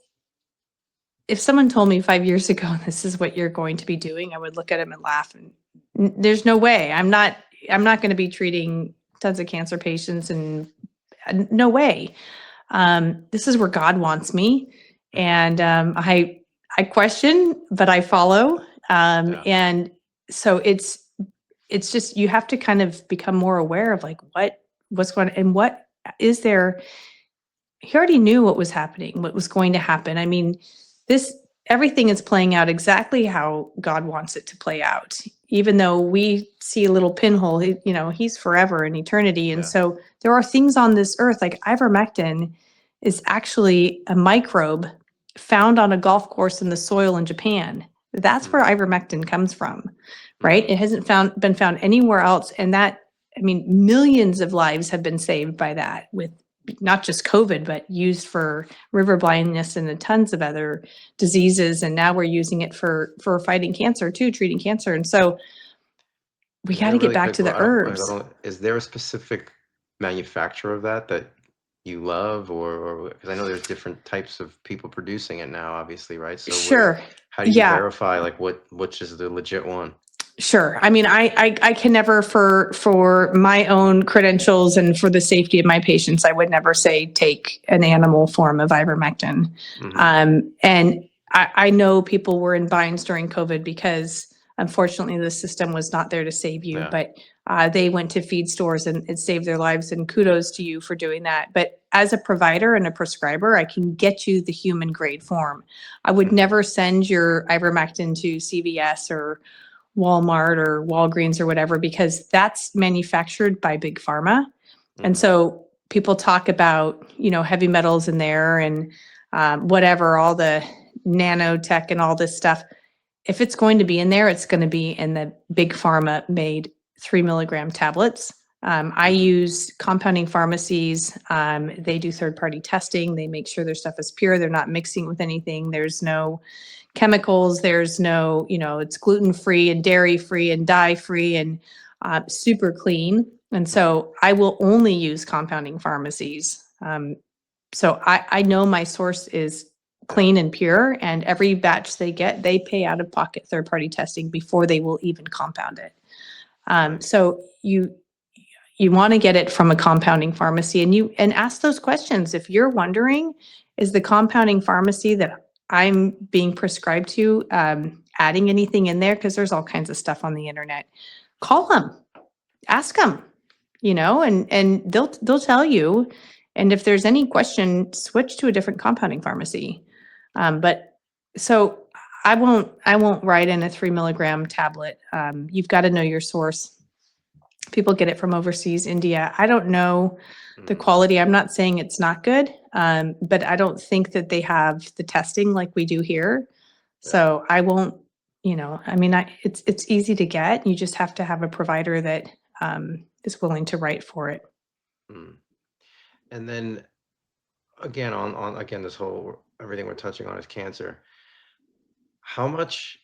[SPEAKER 2] If someone told me 5 years ago, this is what you're going to be doing, I would look at him and laugh. And there's no way. I'm not. I'm not going to be treating tons of cancer patients, and no way. This is where God wants me,
[SPEAKER 1] hmm,
[SPEAKER 2] and I question, but I follow.
[SPEAKER 1] yeah,
[SPEAKER 2] And so it's just you have to kind of become more aware of like what's going on and what is there. He already knew what was happening, what was going to happen. I mean, this everything is playing out exactly how God wants it to play out. Even though we see a little pinhole, he's forever in eternity. And
[SPEAKER 1] yeah,
[SPEAKER 2] so there are things on this earth, like ivermectin is actually a microbe found on a golf course in the soil in Japan. That's where
[SPEAKER 1] mm,
[SPEAKER 2] ivermectin comes from, right?
[SPEAKER 1] hmm,
[SPEAKER 2] It hasn't been found anywhere else. And that, I mean, millions of lives have been saved by that, with not just COVID, but used for river blindness and tons of other diseases. And now we're using it for fighting cancer too, treating cancer. And so we
[SPEAKER 1] Is
[SPEAKER 2] got
[SPEAKER 1] there
[SPEAKER 2] to get
[SPEAKER 1] really
[SPEAKER 2] back
[SPEAKER 1] like
[SPEAKER 2] to the
[SPEAKER 1] well,
[SPEAKER 2] herbs.
[SPEAKER 1] is there a specific manufacturer of that you love, or because I know there's different types of people producing it now, obviously, right? So
[SPEAKER 2] Sure.
[SPEAKER 1] how do you
[SPEAKER 2] Yeah.
[SPEAKER 1] verify like which is the legit one?
[SPEAKER 2] Sure. I mean, I can never, for my own credentials and for the safety of my patients, I would never say take an animal form of ivermectin. And I know people were in binds during COVID because unfortunately the system was not there to save you,
[SPEAKER 1] Yeah.
[SPEAKER 2] but they went to feed stores and it saved their lives, and kudos to you for doing that. But as a provider and a prescriber, I can get you the human grade form. I would never send your ivermectin to CVS or Walmart or Walgreens or whatever, because that's manufactured by big pharma. And so people talk about, heavy metals in there and whatever, all the nanotech and all this stuff. If it's going to be in there, it's going to be in the big pharma made 3 milligram tablets. I use compounding pharmacies. They do third-party testing. They make sure their stuff is pure. They're not mixing with anything. There's no chemicals. There's no, it's gluten-free and dairy-free and dye-free and super clean. And so I will only use compounding pharmacies. So I know my source is clean and pure, and every batch they get, they pay out of pocket third-party testing before they will even compound it. So you want to get it from a compounding pharmacy, and ask those questions. If you're wondering, is the compounding pharmacy that I'm being prescribed to adding anything in there? Because there's all kinds of stuff on the internet. Call them, ask them, and they'll tell you. And if there's any question, switch to a different compounding pharmacy. But so I won't write in a 3 milligram tablet. You've got to know your source. People get it from overseas, India. I don't know the quality. I'm not saying it's not good, but I don't think that they have the testing like we do here. So I won't, it's easy to get. You just have to have a provider that is willing to write for it.
[SPEAKER 1] And then again, on again, this whole everything we're touching on is cancer. How much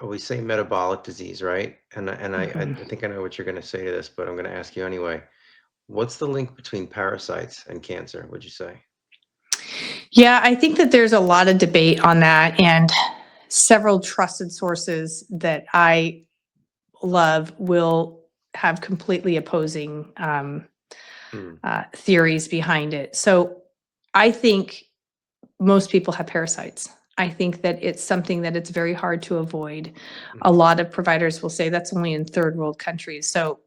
[SPEAKER 1] we say metabolic disease, right? And I think I know what you're going to say to this, but I'm going to ask you anyway. What's the link between parasites and cancer, would you say?
[SPEAKER 2] Yeah, I think that there's a lot of debate on that, and several trusted sources that I love will have completely opposing theories behind it. So I think most people have parasites. I think that it's something that it's very hard to avoid. A lot of providers will say that's only in third world countries. So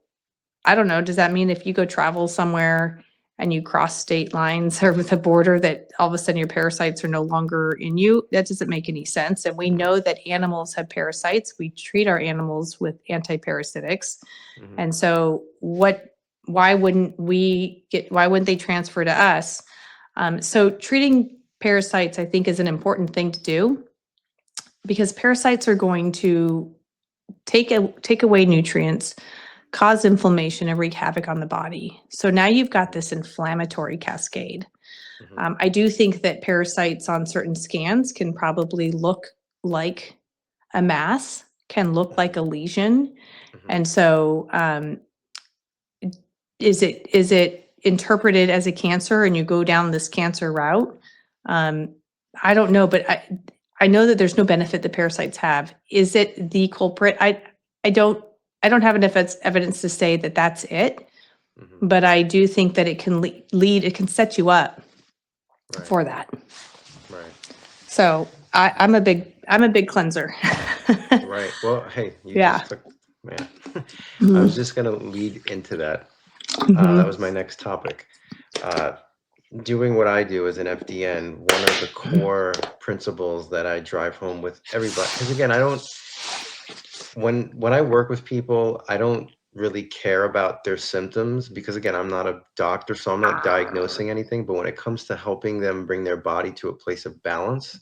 [SPEAKER 2] I don't know, does that mean if you go travel somewhere and you cross state lines or with a border that all of a sudden your parasites are no longer in you? That doesn't make any sense. And we know that animals have parasites. We treat our animals with antiparasitics. And so why wouldn't they transfer to us? So treating parasites, I think, is an important thing to do, because parasites are going to take away nutrients, cause inflammation, and wreak havoc on the body. So now you've got this inflammatory cascade. I do think that parasites on certain scans can probably look like a mass, can look like a lesion. And so is it interpreted as a cancer and you go down this cancer route? I don't know, but I know that there's no benefit that parasites have. Is it the culprit? I don't have enough evidence to say that that's it, but I do think that it can lead, it can set you up for that.
[SPEAKER 1] Right.
[SPEAKER 2] So I'm a big cleanser.
[SPEAKER 1] Right. Well, hey, you just took, man. I was just going to lead into that. That was my next topic. Doing what I do as an FDN, one of the core principles that I drive home with everybody, because again, when I work with people, I don't really care about their symptoms, because again, I'm not a doctor, so I'm not diagnosing anything. But when it comes to helping them bring their body to a place of balance,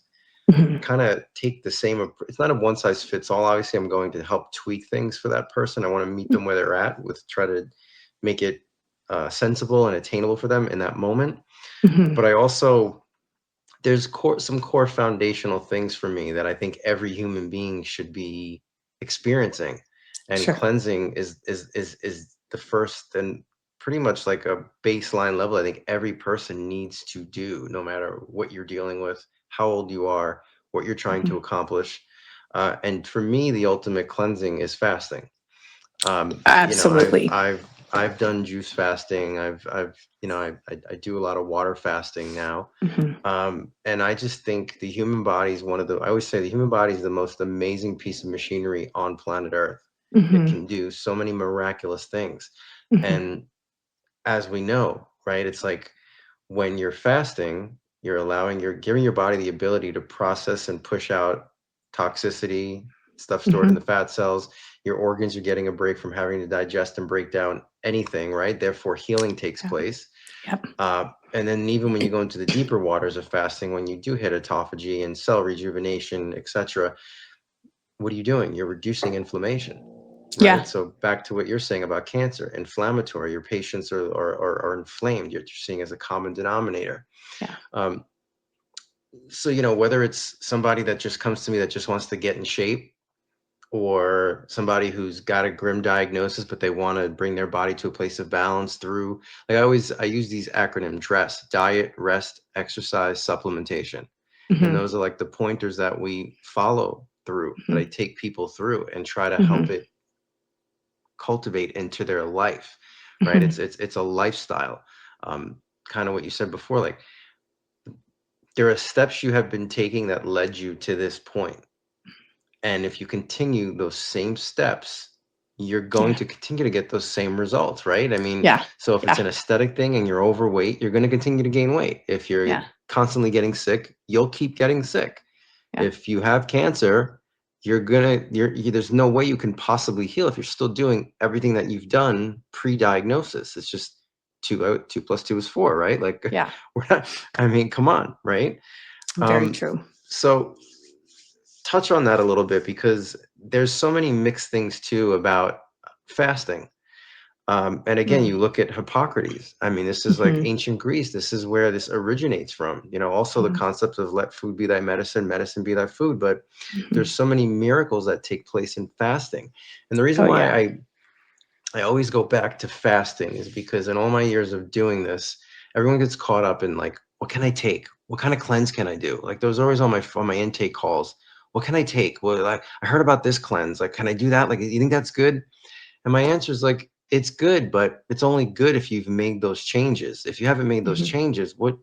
[SPEAKER 1] kind of take the same, it's not a one size fits all. Obviously, I'm going to help tweak things for that person. I want to meet them where they're at, try to make it sensible and attainable for them in that moment. But I also, there's some core foundational things for me that I think every human being should be experiencing. And
[SPEAKER 2] Sure.
[SPEAKER 1] cleansing is the first and pretty much like a baseline level I think every person needs to do, no matter what you're dealing with, how old you are, what you're trying to
[SPEAKER 2] Mhm.
[SPEAKER 1] accomplish. And for me, the ultimate cleansing is fasting. You know,
[SPEAKER 2] Absolutely.
[SPEAKER 1] I've done juice fasting. I do a lot of water fasting now.
[SPEAKER 2] Mhm.
[SPEAKER 1] And I just think the human body is I always say the human body is the most amazing piece of machinery on planet Earth. It
[SPEAKER 2] Mhm.
[SPEAKER 1] can do so many miraculous things.
[SPEAKER 2] Mhm.
[SPEAKER 1] And as we know, right, it's like when you're fasting, you're giving your body the ability to process and push out toxicity, stuff stored in the
[SPEAKER 2] Mhm.
[SPEAKER 1] fat cells. Your organs are getting a break from having to digest and break down anything, right? Therefore, healing takes
[SPEAKER 2] Yeah.
[SPEAKER 1] place.
[SPEAKER 2] Yep.
[SPEAKER 1] And then even when you go into the deeper waters of fasting, when you do hit autophagy and cell rejuvenation, etc., what are you doing? You're reducing inflammation, right?
[SPEAKER 2] Yeah.
[SPEAKER 1] So back to what you're saying about cancer, inflammatory, your patients are inflamed. You're seeing as a common denominator.
[SPEAKER 2] Yeah.
[SPEAKER 1] Um, so, whether it's somebody that just comes to me that just wants to get in shape, or somebody who's got a grim diagnosis, but they want to bring their body to a place of balance through, like I use these acronyms: DRESS, diet, rest, exercise, supplementation. And
[SPEAKER 2] Mhm.
[SPEAKER 1] those are like the pointers that we follow through, that I
[SPEAKER 2] Mhm.
[SPEAKER 1] take people through and try to help
[SPEAKER 2] Mhm.
[SPEAKER 1] it cultivate into their life, right? It's
[SPEAKER 2] Mhm.
[SPEAKER 1] it's it's a lifestyle. Kind of what you said before, like there are steps you have been taking that led you to this point. And if you continue those same steps, you're going
[SPEAKER 2] Yeah.
[SPEAKER 1] to continue to get those same results, right? I mean,
[SPEAKER 2] Yeah.
[SPEAKER 1] so if it's
[SPEAKER 2] Yeah.
[SPEAKER 1] an aesthetic thing and you're overweight, you're going to continue to gain weight. If you're
[SPEAKER 2] Yeah.
[SPEAKER 1] constantly getting sick, you'll keep getting sick.
[SPEAKER 2] Yeah.
[SPEAKER 1] If you have cancer, there's no way you can possibly heal if you're still doing everything that you've done pre-diagnosis. It's just 2 plus 2 is 4, right? Like
[SPEAKER 2] Yeah.
[SPEAKER 1] we're not, I mean, come on, right?
[SPEAKER 2] Very
[SPEAKER 1] Um,
[SPEAKER 2] true.
[SPEAKER 1] so touch on that a little bit, because there's so many mixed things too about fasting. And again,
[SPEAKER 2] Mm.
[SPEAKER 1] you look at Hippocrates. I mean, this is like
[SPEAKER 2] Mhm.
[SPEAKER 1] ancient Greece. This is where this originates from. Also the
[SPEAKER 2] Mhm.
[SPEAKER 1] concept of let food be thy medicine, medicine be thy food. But there's
[SPEAKER 2] Mhm.
[SPEAKER 1] so many miracles that take place in fasting. And the reason
[SPEAKER 2] Oh,
[SPEAKER 1] why
[SPEAKER 2] yeah.
[SPEAKER 1] I always go back to fasting is because in all my years of doing this, everyone gets caught up in like, what can I take? What kind of cleanse can I do? Like those are always on my intake calls. What can I take? Well, like, I heard about this cleanse. Like, can I do that? Like, you think that's good? And my answer is like, it's good, but it's only good if you've made those changes. If you haven't made those
[SPEAKER 2] Mhm.
[SPEAKER 1] changes, what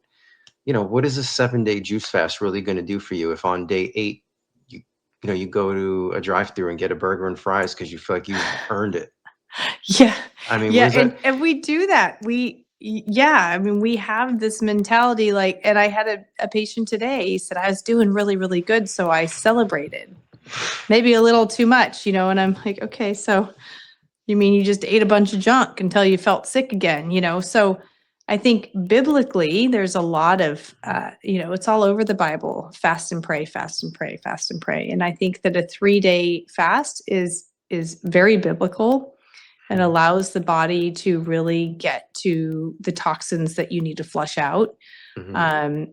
[SPEAKER 1] is a 7-day juice fast really going to do for you if on day 8 you you go to a drive-through and get a burger and fries because you feel like you've earned it?
[SPEAKER 2] Yeah.
[SPEAKER 1] I mean, what
[SPEAKER 2] Yeah,
[SPEAKER 1] is that?
[SPEAKER 2] and we do that. Yeah, I mean, we have this mentality, like, and I had a patient today, he said, "I was doing really, really good, so I celebrated." Maybe a little too much, and I'm like, "Okay, so you mean you just ate a bunch of junk until you felt sick again?" So I think biblically, there's a lot of, it's all over the Bible: fast and pray, fast and pray, fast and pray. And I think that a 3-day fast is very biblical and
[SPEAKER 1] Mhm,
[SPEAKER 2] allows the body to really get to the toxins that you need to flush out.
[SPEAKER 1] mhm,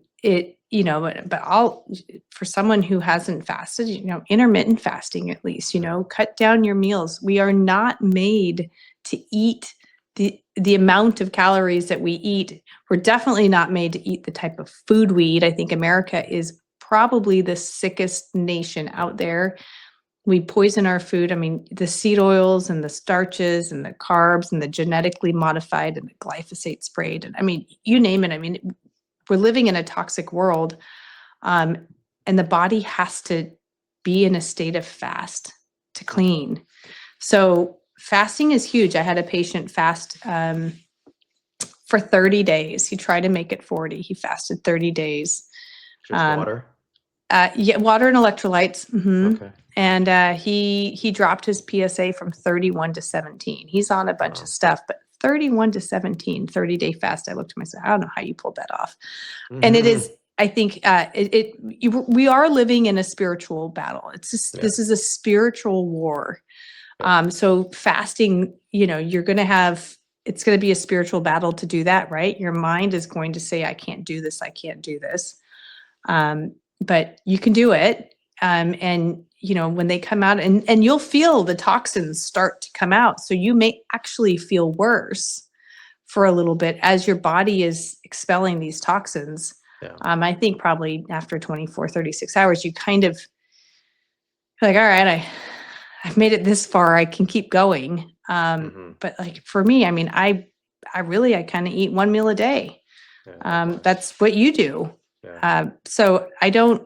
[SPEAKER 2] But I'll for someone who hasn't fasted, intermittent fasting at least, cut down your meals. We are not made to eat the amount of calories that we eat. We're definitely not made to eat the type of food we eat. I think America is probably the sickest nation out there. We poison our food. I mean, the seed oils and the starches and the carbs and the genetically modified and the glyphosate sprayed. And I mean, you name it. I mean, we're living in a toxic world. Um, and the body has to be in a state of fast to clean. So fasting is huge. I had a patient fast for 30 days. He tried to make it 40. He fasted 30 days.
[SPEAKER 1] just
[SPEAKER 2] Um,
[SPEAKER 1] water?
[SPEAKER 2] Yeah, water and electrolytes.
[SPEAKER 1] Okay.
[SPEAKER 2] And he dropped his PSA from 31 to 17. He's on a bunch of
[SPEAKER 1] Wow.
[SPEAKER 2] stuff, but 31 to 17, 30-day fast. I looked at myself, I don't know how you pulled that off. And it
[SPEAKER 1] Mhm.
[SPEAKER 2] is, I think, we are living in a spiritual battle.
[SPEAKER 1] Yeah,
[SPEAKER 2] This is a spiritual war.
[SPEAKER 1] yeah.
[SPEAKER 2] So fasting, it's going to be a spiritual battle to do that, right? Your mind is going to say, I can't do this. I can't do this. But you can do it. And, when they come out and you'll feel the toxins start to come out. So you may actually feel worse for a little bit as your body is expelling these toxins.
[SPEAKER 1] Yeah.
[SPEAKER 2] I think probably after 24, 36 hours, you kind of like, all right, I've made it this far. I can keep going. But like for me, I mean, I kind of eat one meal a day.
[SPEAKER 1] Yeah,
[SPEAKER 2] That's what you do.
[SPEAKER 1] yeah.
[SPEAKER 2] So I don't,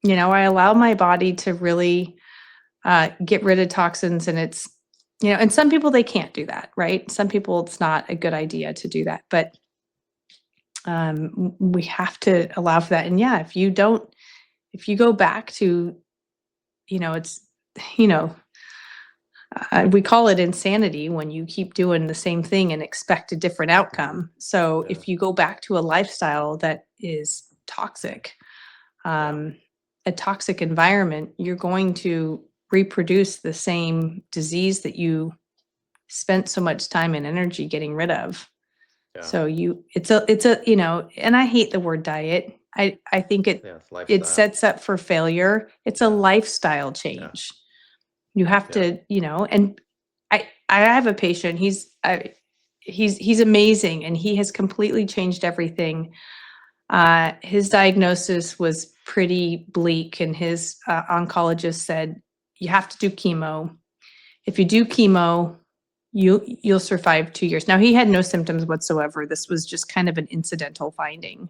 [SPEAKER 2] I allow my body to really get rid of toxins, and it's, and some people, they can't do that, right? Some people, it's not a good idea to do that, but we have to allow for that. And yeah, if you go back to, it's, you know, we call it insanity when you keep doing the same thing and expect a different outcome. So
[SPEAKER 1] Yeah.
[SPEAKER 2] if you go back to a lifestyle that is toxic, a toxic environment, you're going to reproduce the same disease that you spent so much time and energy getting rid of.
[SPEAKER 1] Yeah.
[SPEAKER 2] So it's a, and I hate the word diet. I think
[SPEAKER 1] It's
[SPEAKER 2] it
[SPEAKER 1] lifestyle.
[SPEAKER 2] sets up for failure. It's a lifestyle change. You have to, and I have a patient, he's amazing, and he has completely changed everything. His diagnosis was pretty bleak, and his oncologist said, you have to do chemo. If you do chemo, you'll survive 2 years. Now, he had no symptoms whatsoever. This was just kind of an incidental finding.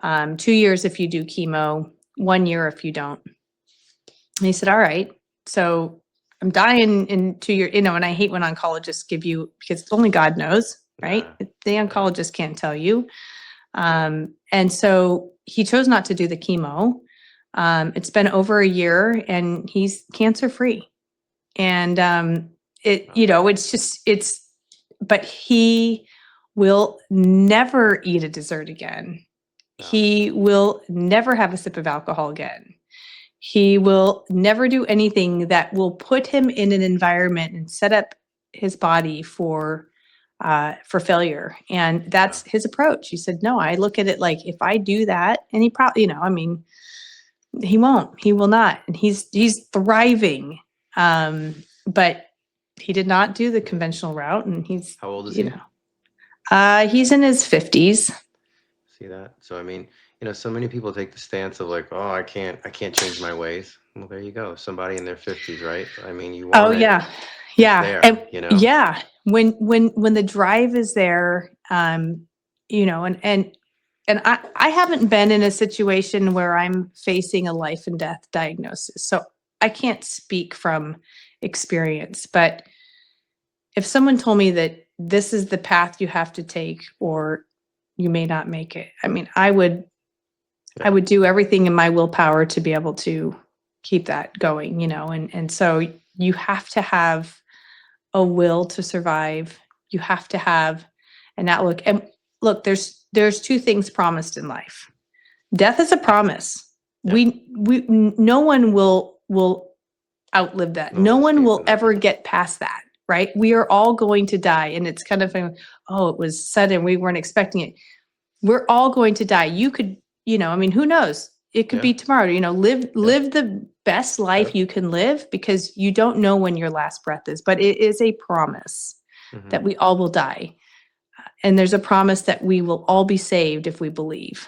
[SPEAKER 2] 2 years if you do chemo, 1 year if you don't. And he said, all right, so I'm dying in 2 years, and I hate when oncologists give you, because only God knows, right? The oncologist can't tell you. And so he chose not to do the chemo. It's been over a year, and he's cancer free. And but he will never eat a dessert again. He will never have a sip of alcohol again. He will never do anything that will put him in an environment and set up his body for failure. And that's his approach. He said, no, I look at it like, if I do that, and he probably, he will not. And he's thriving. But he did not do the conventional route, and he's,
[SPEAKER 1] How old is he?
[SPEAKER 2] He's in his 50s.
[SPEAKER 1] See that? So, I mean, so many people take the stance of like, oh, I can't change my ways. Well, there you go. Somebody in their 50s, right? I mean, you want it.
[SPEAKER 2] Yeah.
[SPEAKER 1] There,
[SPEAKER 2] And yeah, when the drive is there, and I haven't been in a situation where I'm facing a life and death diagnosis, so I can't speak from experience. But if someone told me that this is the path you have to take, or you may not make it, I mean, I would do everything in my willpower to be able to keep that going, and so you have to have a will to survive. You have to have an outlook. And look, there's two things promised in life. Death is a promise. No one will outlive that. No one will ever get past that, right? We are all going to die. And it's kind of, it was sudden, we weren't expecting it. We're all going to die. You could, who knows? It could be tomorrow. Live the best life you can live, because you don't know when your last breath is. But it is a promise that we all will die. And there's a promise that we will all be saved if we believe.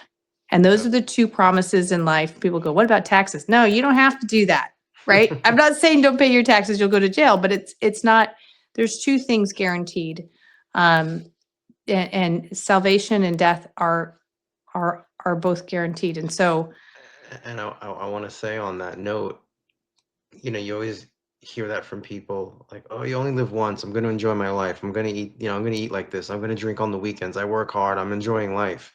[SPEAKER 2] And those are the two promises in life. People go, what about taxes? No, you don't have to do that, right? I'm not saying don't pay your taxes, you'll go to jail, but it's not, there's two things guaranteed. And salvation and death are both guaranteed. And so,
[SPEAKER 1] and I want to say on that note, you always hear that from people, like, oh, you only live once. I'm going to enjoy my life. I'm going to eat, I'm going to eat like this. I'm going to drink on the weekends. I work hard. I'm enjoying life.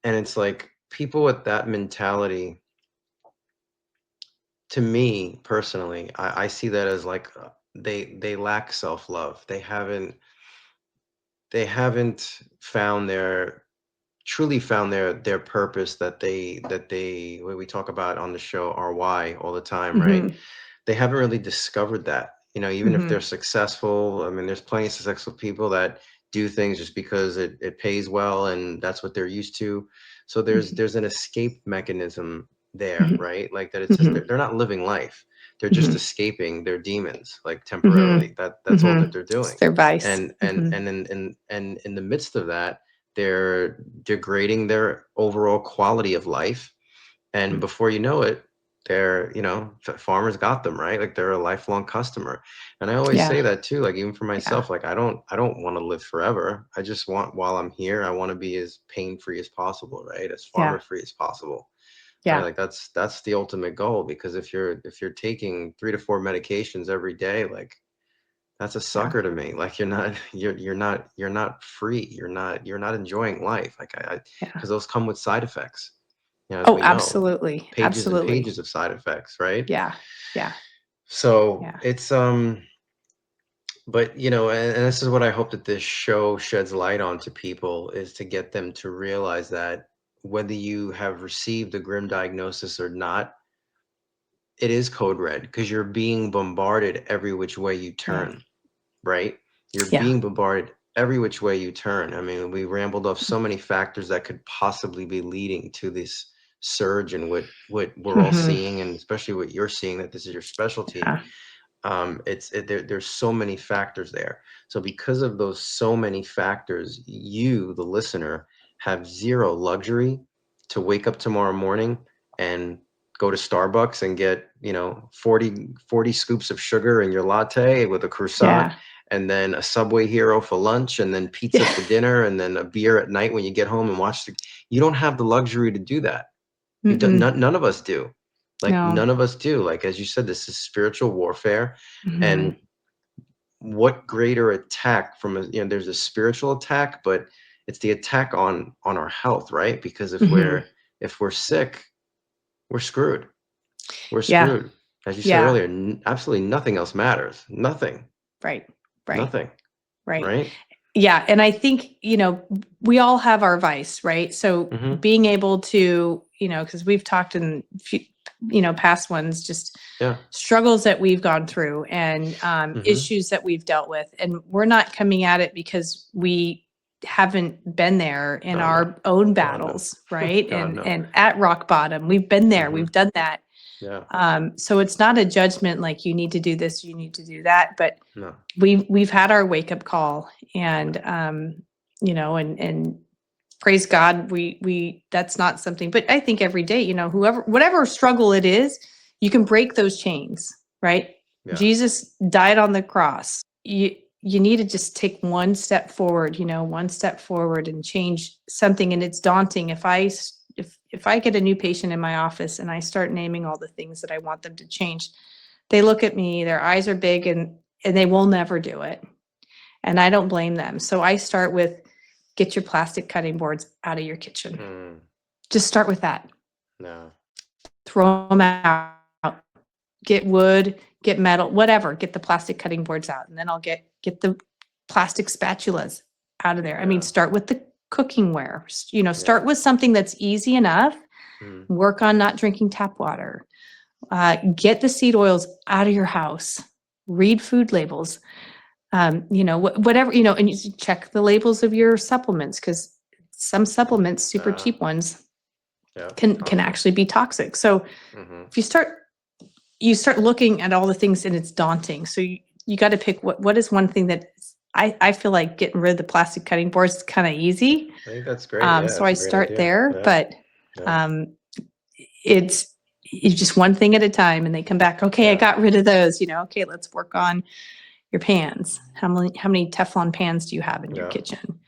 [SPEAKER 1] And it's like, people with that mentality, to me personally, I see that as like, they lack self-love. They haven't truly found their purpose, that what we talk about on the show, our why, all the time, right? They haven't really discovered that, even if they're successful. I mean, there's plenty of successful people that do things just because it pays well and that's what they're used to. So there's an escape mechanism there,
[SPEAKER 2] Mhm.
[SPEAKER 1] right? Like that it's just
[SPEAKER 2] Mhm.
[SPEAKER 1] they're not living life. They're just
[SPEAKER 2] Mhm.
[SPEAKER 1] escaping their demons, like temporarily.
[SPEAKER 2] Mhm.
[SPEAKER 1] That's all that
[SPEAKER 2] Mhm.
[SPEAKER 1] they're
[SPEAKER 2] It's
[SPEAKER 1] doing.
[SPEAKER 2] their vice.
[SPEAKER 1] And
[SPEAKER 2] Mhm.
[SPEAKER 1] in the midst of that, they're degrading their overall quality of life. And
[SPEAKER 2] Mhm.
[SPEAKER 1] before you know it, they're, farmers got them, right? Like they're a lifelong customer. And I always
[SPEAKER 2] Yeah.
[SPEAKER 1] say that too, like even for
[SPEAKER 2] Yeah.
[SPEAKER 1] myself, like I don't want to live forever. I just want, while I'm here, I want to be as pain free as possible, right? As
[SPEAKER 2] Yeah.
[SPEAKER 1] farmer free as possible. Right?
[SPEAKER 2] Yeah.
[SPEAKER 1] Like that's the ultimate goal, because if you're taking 3 to 4 medications every day, like that's a
[SPEAKER 2] Yeah.
[SPEAKER 1] sucker to me. Like you're not free. You're not enjoying life. Like I
[SPEAKER 2] Yeah.
[SPEAKER 1] because those come with side effects, as
[SPEAKER 2] Oh,
[SPEAKER 1] we know,
[SPEAKER 2] absolutely.
[SPEAKER 1] pages and
[SPEAKER 2] Absolutely.
[SPEAKER 1] pages of side effects, right?
[SPEAKER 2] Yeah. Yeah.
[SPEAKER 1] So
[SPEAKER 2] Yeah.
[SPEAKER 1] it's but and this is what I hope that this show sheds light on to people, is to get them to realize that whether you have received a grim diagnosis or not, it is code red, because you're being bombarded every which way you
[SPEAKER 2] Right.
[SPEAKER 1] turn, right? You're
[SPEAKER 2] Yeah.
[SPEAKER 1] being bombarded every which way you turn. I mean, we rambled off so many factors that could possibly be leading to this surge, and what we're all
[SPEAKER 2] Mhm.
[SPEAKER 1] seeing, and especially what you're seeing, that this is your specialty.
[SPEAKER 2] Yeah.
[SPEAKER 1] There's so many factors there. So because of those so many factors, you, the listener, have zero luxury to wake up tomorrow morning and go to Starbucks and get 40 scoops of sugar in your latte with a croissant,
[SPEAKER 2] Yeah.
[SPEAKER 1] and then a Subway Hero for lunch, and then pizza
[SPEAKER 2] Yeah.
[SPEAKER 1] for dinner, and then a beer at night when you get home and you don't have the luxury to do that.
[SPEAKER 2] Mm-mm.
[SPEAKER 1] None of us do. Like
[SPEAKER 2] No.
[SPEAKER 1] none of us do. Like, as you said, this is spiritual warfare.
[SPEAKER 2] Mhm.
[SPEAKER 1] And what greater attack from there's a spiritual attack, but it's the attack on our health, right? Because if
[SPEAKER 2] Mhm.
[SPEAKER 1] we're sick, we're screwed. We're
[SPEAKER 2] Yeah.
[SPEAKER 1] screwed. As you said
[SPEAKER 2] Yeah.
[SPEAKER 1] earlier, absolutely nothing else matters. Nothing.
[SPEAKER 2] Right. Right.
[SPEAKER 1] Nothing.
[SPEAKER 2] Right.
[SPEAKER 1] Right?
[SPEAKER 2] Yeah, and I think, we all have our vice, right? So
[SPEAKER 1] Mm-hmm.
[SPEAKER 2] being able to, because we've talked in past ones, just
[SPEAKER 1] Yeah.
[SPEAKER 2] struggles that we've gone through and
[SPEAKER 1] Mm-hmm.
[SPEAKER 2] issues that we've dealt with. And we're not coming at it because we haven't been there in
[SPEAKER 1] Oh, no.
[SPEAKER 2] our own
[SPEAKER 1] God, no.
[SPEAKER 2] battles, right?
[SPEAKER 1] God,
[SPEAKER 2] And
[SPEAKER 1] no.
[SPEAKER 2] and at rock bottom, we've been there,
[SPEAKER 1] Mm-hmm.
[SPEAKER 2] we've done that.
[SPEAKER 1] Yeah.
[SPEAKER 2] So it's not a judgment like you need to do this, you need to do that, but
[SPEAKER 1] No.
[SPEAKER 2] we've had our wake up call, and and praise God, we that's not something. But I think every day, whatever struggle it is, you can break those chains, right?
[SPEAKER 1] Yeah.
[SPEAKER 2] Jesus died on the cross. You need to just take one step forward, one step forward and change something. And it's daunting if I get a new patient in my office and I start naming all the things that I want them to change. They look at me, their eyes are big, and they will never do it. And I don't blame them. So I start with, get your plastic cutting boards out of your kitchen.
[SPEAKER 1] Mm,
[SPEAKER 2] Just start with that.
[SPEAKER 1] no.
[SPEAKER 2] Throw them out. Get wood, get metal, whatever. Get the plastic cutting boards out, and then I'll get the plastic spatulas out of there. I mean,
[SPEAKER 1] Yeah.
[SPEAKER 2] start with the cooking ware.
[SPEAKER 1] Yeah.
[SPEAKER 2] Start with something that's easy enough.
[SPEAKER 1] Mm,
[SPEAKER 2] Work on not drinking tap water. Get the seed oils out of your house. Read food labels. Whatever, and you check the labels of your supplements, because some supplements, super cheap ones,
[SPEAKER 1] yeah.
[SPEAKER 2] can
[SPEAKER 1] Toxic.
[SPEAKER 2] actually be toxic. So
[SPEAKER 1] Mm-hmm.
[SPEAKER 2] if you start looking at all the things, and it's daunting. So you got to pick what is one thing that I feel like getting rid of the plastic cutting boards is kind of easy.
[SPEAKER 1] I think that's great. Yeah,
[SPEAKER 2] So
[SPEAKER 1] it's
[SPEAKER 2] I
[SPEAKER 1] a great
[SPEAKER 2] start
[SPEAKER 1] idea.
[SPEAKER 2] there,
[SPEAKER 1] Yeah.
[SPEAKER 2] but
[SPEAKER 1] Yeah.
[SPEAKER 2] it's just one thing at a time, and they come back. Okay, I
[SPEAKER 1] Yeah.
[SPEAKER 2] got rid of those. Okay, let's work on your pans. How many Teflon pans do you have in your
[SPEAKER 1] Yeah.
[SPEAKER 2] kitchen?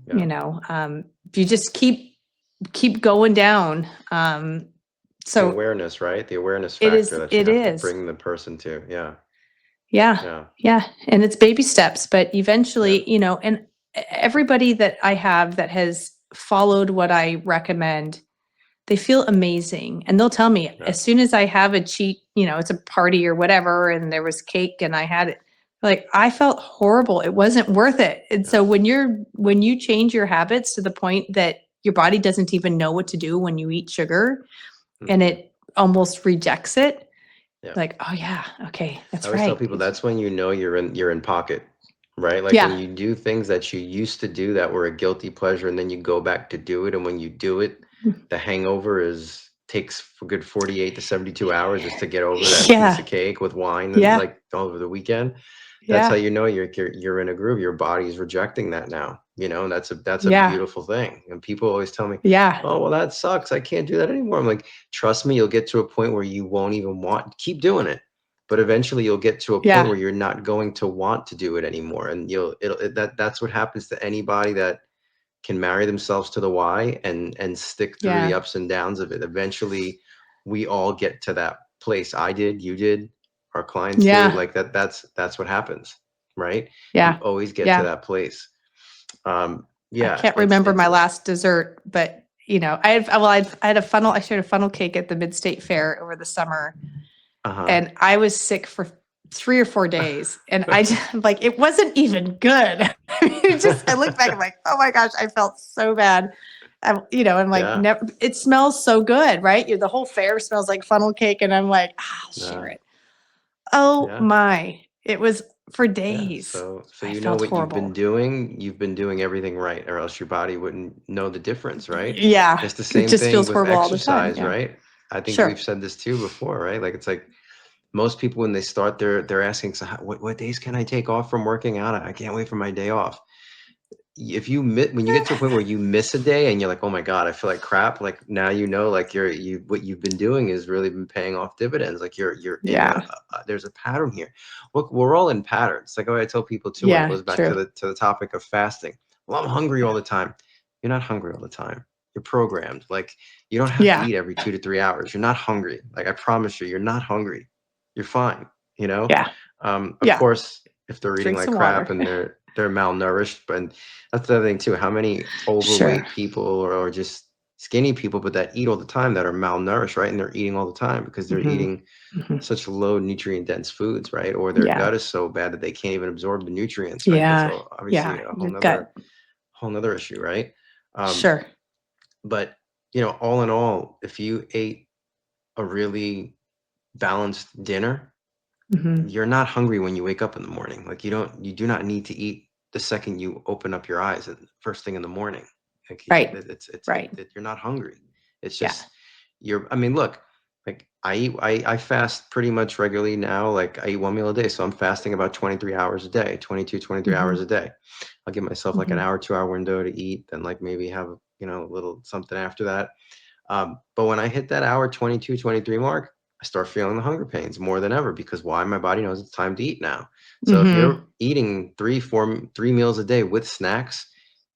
[SPEAKER 1] Yeah.
[SPEAKER 2] If you just keep going down.
[SPEAKER 1] The
[SPEAKER 2] So
[SPEAKER 1] awareness, right? The awareness
[SPEAKER 2] it
[SPEAKER 1] factor
[SPEAKER 2] is.
[SPEAKER 1] that you
[SPEAKER 2] It
[SPEAKER 1] have to
[SPEAKER 2] is.
[SPEAKER 1] bring the person to. Yeah.
[SPEAKER 2] Yeah.
[SPEAKER 1] Yeah.
[SPEAKER 2] Yeah. And it's baby steps, but
[SPEAKER 1] Yeah.
[SPEAKER 2] eventually, and everybody that I have that has followed what I recommend, they feel amazing. And they'll tell me,
[SPEAKER 1] Yeah.
[SPEAKER 2] as soon as I have a cheat, it's a party or whatever, and there was cake and I had it, like, I felt horrible. It wasn't worth it. And so when you change your habits to the point that your body doesn't even know what to do when you eat sugar, and
[SPEAKER 1] Mm-hmm.
[SPEAKER 2] it almost rejects it,
[SPEAKER 1] Yeah.
[SPEAKER 2] like, oh yeah, okay,
[SPEAKER 1] I
[SPEAKER 2] that's
[SPEAKER 1] always tell
[SPEAKER 2] right.
[SPEAKER 1] people that's when you're in pocket, right? Like when
[SPEAKER 2] Yeah.
[SPEAKER 1] you do things that you used to do that were a guilty pleasure, and then you go back to do it, and when you do it, the hangover is takes for good 48 to 72 hours just to get over that piece of
[SPEAKER 2] Yeah.
[SPEAKER 1] cake with wine and
[SPEAKER 2] Yeah.
[SPEAKER 1] like all over the weekend. That's how
[SPEAKER 2] Yeah.
[SPEAKER 1] you know you're in a groove. Your body's rejecting that now, and that's a
[SPEAKER 2] Yeah.
[SPEAKER 1] beautiful thing. And people always tell me,
[SPEAKER 2] Yeah.
[SPEAKER 1] oh, well, that sucks. I can't do that anymore. I'm like, trust me, you'll get to a point where you won't even keep doing it. But eventually you'll get to a point where
[SPEAKER 2] Yeah.
[SPEAKER 1] you're not going to want to do it anymore. And that's what happens to anybody that can marry themselves to the why and stick through the
[SPEAKER 2] Yeah.
[SPEAKER 1] ups and downs of it. Eventually we all get to that place. I did, you did, our clients do.
[SPEAKER 2] Yeah.
[SPEAKER 1] Like that's what happens, right? We
[SPEAKER 2] Yeah.
[SPEAKER 1] always get to
[SPEAKER 2] Yeah.
[SPEAKER 1] that place.
[SPEAKER 2] I
[SPEAKER 1] Yeah,
[SPEAKER 2] can't remember my last dessert, but I had a funnel. I shared a funnel cake at the Mid-State Fair over the summer, and I was sick for 3 or 4 days, and I just, like, it wasn't even good. I mean, I look back, I'm like, oh my gosh, I felt so bad. I'm like,
[SPEAKER 1] Yeah.
[SPEAKER 2] never. It smells so good, right? The whole fair smells like funnel cake, and I'm like, I'll share it. Oh
[SPEAKER 1] Yeah.
[SPEAKER 2] my! It was for
[SPEAKER 1] Yeah.
[SPEAKER 2] days.
[SPEAKER 1] So
[SPEAKER 2] I
[SPEAKER 1] you know
[SPEAKER 2] felt
[SPEAKER 1] what you've been
[SPEAKER 2] horrible.
[SPEAKER 1] doing. You've been doing everything right, or else your body wouldn't know the difference, right?
[SPEAKER 2] Yeah,
[SPEAKER 1] It's the
[SPEAKER 2] it
[SPEAKER 1] same
[SPEAKER 2] just
[SPEAKER 1] thing
[SPEAKER 2] feels
[SPEAKER 1] with
[SPEAKER 2] horrible all the time.
[SPEAKER 1] exercise,
[SPEAKER 2] Yeah,
[SPEAKER 1] right? I think we've
[SPEAKER 2] sure.
[SPEAKER 1] said this too before, right? Like it's like most people when they start, they're asking, so what days can I take off from working out? I can't wait for my day off. If you when you get to a point where you miss a day and you're like, oh my God, I feel like crap. Like now like what you've been doing has really been paying off dividends. Like you're in
[SPEAKER 2] Yeah,
[SPEAKER 1] there's a pattern here. Look, we're all in patterns. Like I tell people too when it
[SPEAKER 2] yeah,
[SPEAKER 1] goes back
[SPEAKER 2] true.
[SPEAKER 1] to the topic of fasting. Well, I'm hungry all
[SPEAKER 2] Yeah,
[SPEAKER 1] the time. You're not hungry all the time. You're programmed. Like you don't have to
[SPEAKER 2] yeah,
[SPEAKER 1] eat every 2 to 3 hours. You're not hungry. Like I promise you're not hungry. You're fine.
[SPEAKER 2] yeah,
[SPEAKER 1] Of
[SPEAKER 2] yeah.
[SPEAKER 1] course, if they're eating
[SPEAKER 2] Drink
[SPEAKER 1] like
[SPEAKER 2] some
[SPEAKER 1] crap
[SPEAKER 2] water.
[SPEAKER 1] and they're malnourished, but that's the other thing too. How many
[SPEAKER 2] Sure.
[SPEAKER 1] overweight people or just skinny people, but that eat all the time that are malnourished, right? And they're eating all the time because they're
[SPEAKER 2] Hmm.
[SPEAKER 1] eating
[SPEAKER 2] Hmm.
[SPEAKER 1] such low nutrient dense foods, right? Or their
[SPEAKER 2] Yeah,
[SPEAKER 1] gut is so bad that they can't even absorb the nutrients, right? That's
[SPEAKER 2] yeah,
[SPEAKER 1] obviously
[SPEAKER 2] yeah.
[SPEAKER 1] a
[SPEAKER 2] Your gut.
[SPEAKER 1] whole nother issue, right? Um,
[SPEAKER 2] Sure.
[SPEAKER 1] but all in all, if you ate a really balanced dinner,
[SPEAKER 2] Hmm.
[SPEAKER 1] you're not hungry when you wake up in the morning. Like you do not need to eat the second you open up your eyes at first thing in the morning. Like
[SPEAKER 2] Right. Right.
[SPEAKER 1] you're not hungry. It's
[SPEAKER 2] Yeah.
[SPEAKER 1] just I mean, look, like I fast pretty much regularly now. Like I eat one meal a day. So I'm fasting about 23 hours a day, 23
[SPEAKER 2] Hmm.
[SPEAKER 1] hours a day. I'll give myself like an
[SPEAKER 2] Hmm.
[SPEAKER 1] hour, 2 hour window to eat, then like maybe have, a little something after that. But when I hit that hour 22, 23 mark, I start feeling the hunger pains more than ever because why? My body knows it's time to eat now. So if
[SPEAKER 2] Hmm.
[SPEAKER 1] you're eating 3 meals a day with snacks,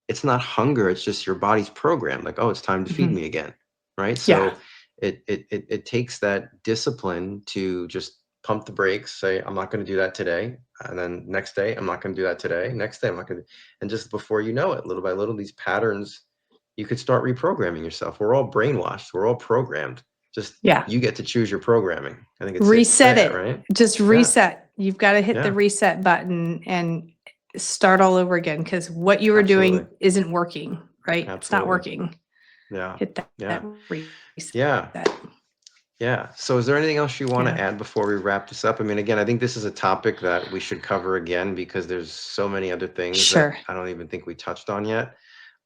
[SPEAKER 1] it's not hunger. It's just your body's programmed. Like, oh, it's time to feed
[SPEAKER 2] Hmm.
[SPEAKER 1] me again. Right.
[SPEAKER 2] Yeah.
[SPEAKER 1] So it takes that discipline to just pump the brakes, say, I'm not going to do that today. And then next day, I'm not going to do that today. Next day, I'm not going to. And just before you know it, little by little, these patterns, you could start reprogramming yourself. We're all brainwashed. We're all programmed. Just
[SPEAKER 2] Yeah.
[SPEAKER 1] you get to choose your programming. I think it's
[SPEAKER 2] Reset
[SPEAKER 1] that,
[SPEAKER 2] it.
[SPEAKER 1] right?
[SPEAKER 2] Just
[SPEAKER 1] Yeah.
[SPEAKER 2] reset. You've got to hit the
[SPEAKER 1] Yeah.
[SPEAKER 2] reset button and start all over again because what you were
[SPEAKER 1] Absolutely.
[SPEAKER 2] doing isn't working, right? It's not
[SPEAKER 1] Absolutely.
[SPEAKER 2] working.
[SPEAKER 1] Yeah.
[SPEAKER 2] Hit
[SPEAKER 1] Yeah.
[SPEAKER 2] that reset.
[SPEAKER 1] Yeah. Yeah. So is there anything else you want to
[SPEAKER 2] Yeah.
[SPEAKER 1] add before we wrap this up? I mean, again, I think this is a topic that we should cover again because there's so many other things that
[SPEAKER 2] Sure.
[SPEAKER 1] I don't even think we touched on yet.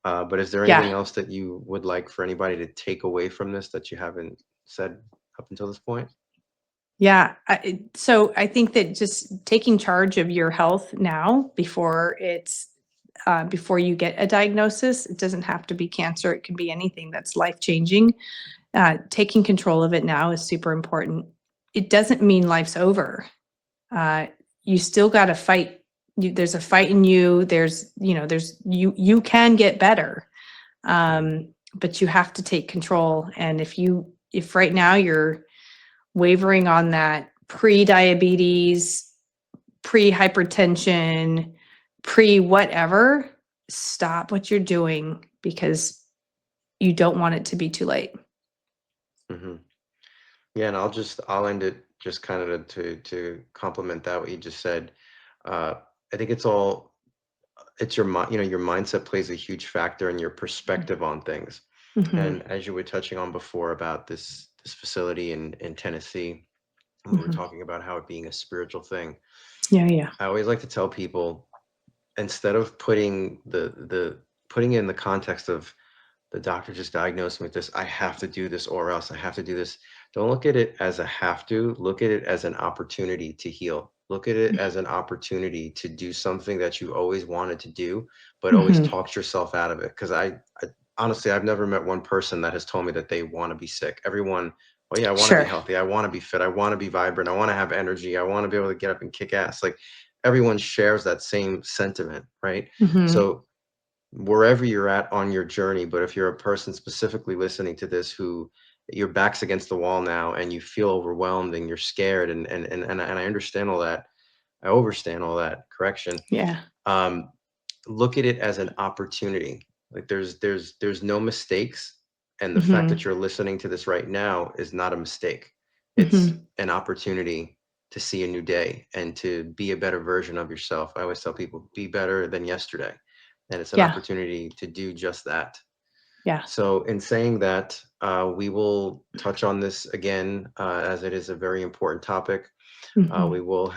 [SPEAKER 1] But is there anything
[SPEAKER 2] Yeah.
[SPEAKER 1] else that you would like for anybody to take away from this that you haven't said up until this point?
[SPEAKER 2] Yeah. So I think that just taking charge of your health now before before you get a diagnosis, it doesn't have to be cancer. It can be anything that's life changing. Taking control of it now is super important. It doesn't mean life's over. You still got to fight. There's a fight in you. You can get better. But you have to take control. And if right now you're wavering on that pre-diabetes, pre-hypertension, pre-whatever, stop what you're doing because you don't want it to be too late.
[SPEAKER 1] Mm-hmm. Yeah, and I'll end it just kind of to complement that what you just said. I think it's your mind. Your mindset plays a huge factor in your perspective on things.
[SPEAKER 2] Mm-hmm.
[SPEAKER 1] And as you were touching on before about this facility in Tennessee, we were
[SPEAKER 2] Mm-hmm.
[SPEAKER 1] talking about how it being a spiritual thing.
[SPEAKER 2] Yeah.
[SPEAKER 1] I always like to tell people instead of putting it in the context of the doctor just diagnosed me with this. I have to do this or else I have to do this. Don't look at it as a have to. Look at it as an opportunity to heal. Look at it as an opportunity to do something that you always wanted to do, but always
[SPEAKER 2] Mm-hmm.
[SPEAKER 1] talked yourself out of it. Because I honestly, I've never met one person that has told me that they want to be sick. Everyone, oh yeah, I want to be
[SPEAKER 2] Sure.
[SPEAKER 1] healthy. I want to be fit. I want to be vibrant. I want to have energy. I want to be able to get up and kick ass. Like everyone shares that same sentiment, right?
[SPEAKER 2] Mm-hmm.
[SPEAKER 1] So wherever you're at on your journey, but if you're a person specifically listening to this who your back's against the wall now and you feel overwhelmed and you're scared and I understand all that. I overstand all that, correction.
[SPEAKER 2] Yeah.
[SPEAKER 1] Um, Look at it as an opportunity. Like there's no mistakes, and the fact
[SPEAKER 2] Mm-hmm.
[SPEAKER 1] that you're listening to this right now is not a mistake. It's
[SPEAKER 2] Mm-hmm.
[SPEAKER 1] an opportunity to see a new day and to be a better version of yourself. I always tell people, be better than yesterday, and it's an
[SPEAKER 2] Yeah.
[SPEAKER 1] opportunity to do just that.
[SPEAKER 2] Yeah.
[SPEAKER 1] So in saying that, we will touch on this again, as it is a very important topic.
[SPEAKER 2] Mm-hmm.
[SPEAKER 1] We will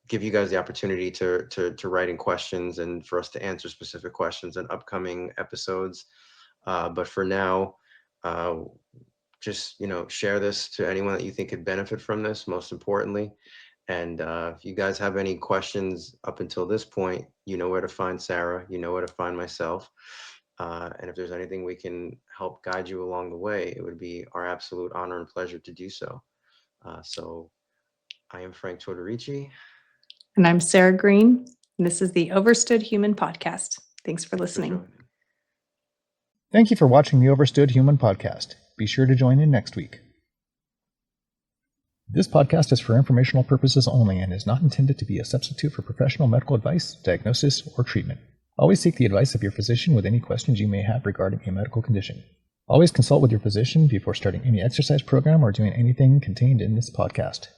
[SPEAKER 1] give you guys the opportunity to write in questions and for us to answer specific questions in upcoming episodes. But for now, uh, just share this to anyone that you think could benefit from this. Most importantly, and if you guys have any questions up until this point, you know where to find Sarah. You know where to find myself. And if there's anything we can help guide you along the way, it would be our absolute honor and pleasure to do so. So I am Frank Tortorici.
[SPEAKER 2] And I'm Sarah Green. And this is the Overstood Human Podcast. Thanks for
[SPEAKER 1] Thanks for
[SPEAKER 2] listening.
[SPEAKER 1] joining.
[SPEAKER 3] Thank you for watching the Overstood Human Podcast. Be sure to join in next week. This podcast is for informational purposes only and is not intended to be a substitute for professional medical advice, diagnosis, or treatment. Always seek the advice of your physician with any questions you may have regarding a medical condition. Always consult with your physician before starting any exercise program or doing anything contained in this podcast.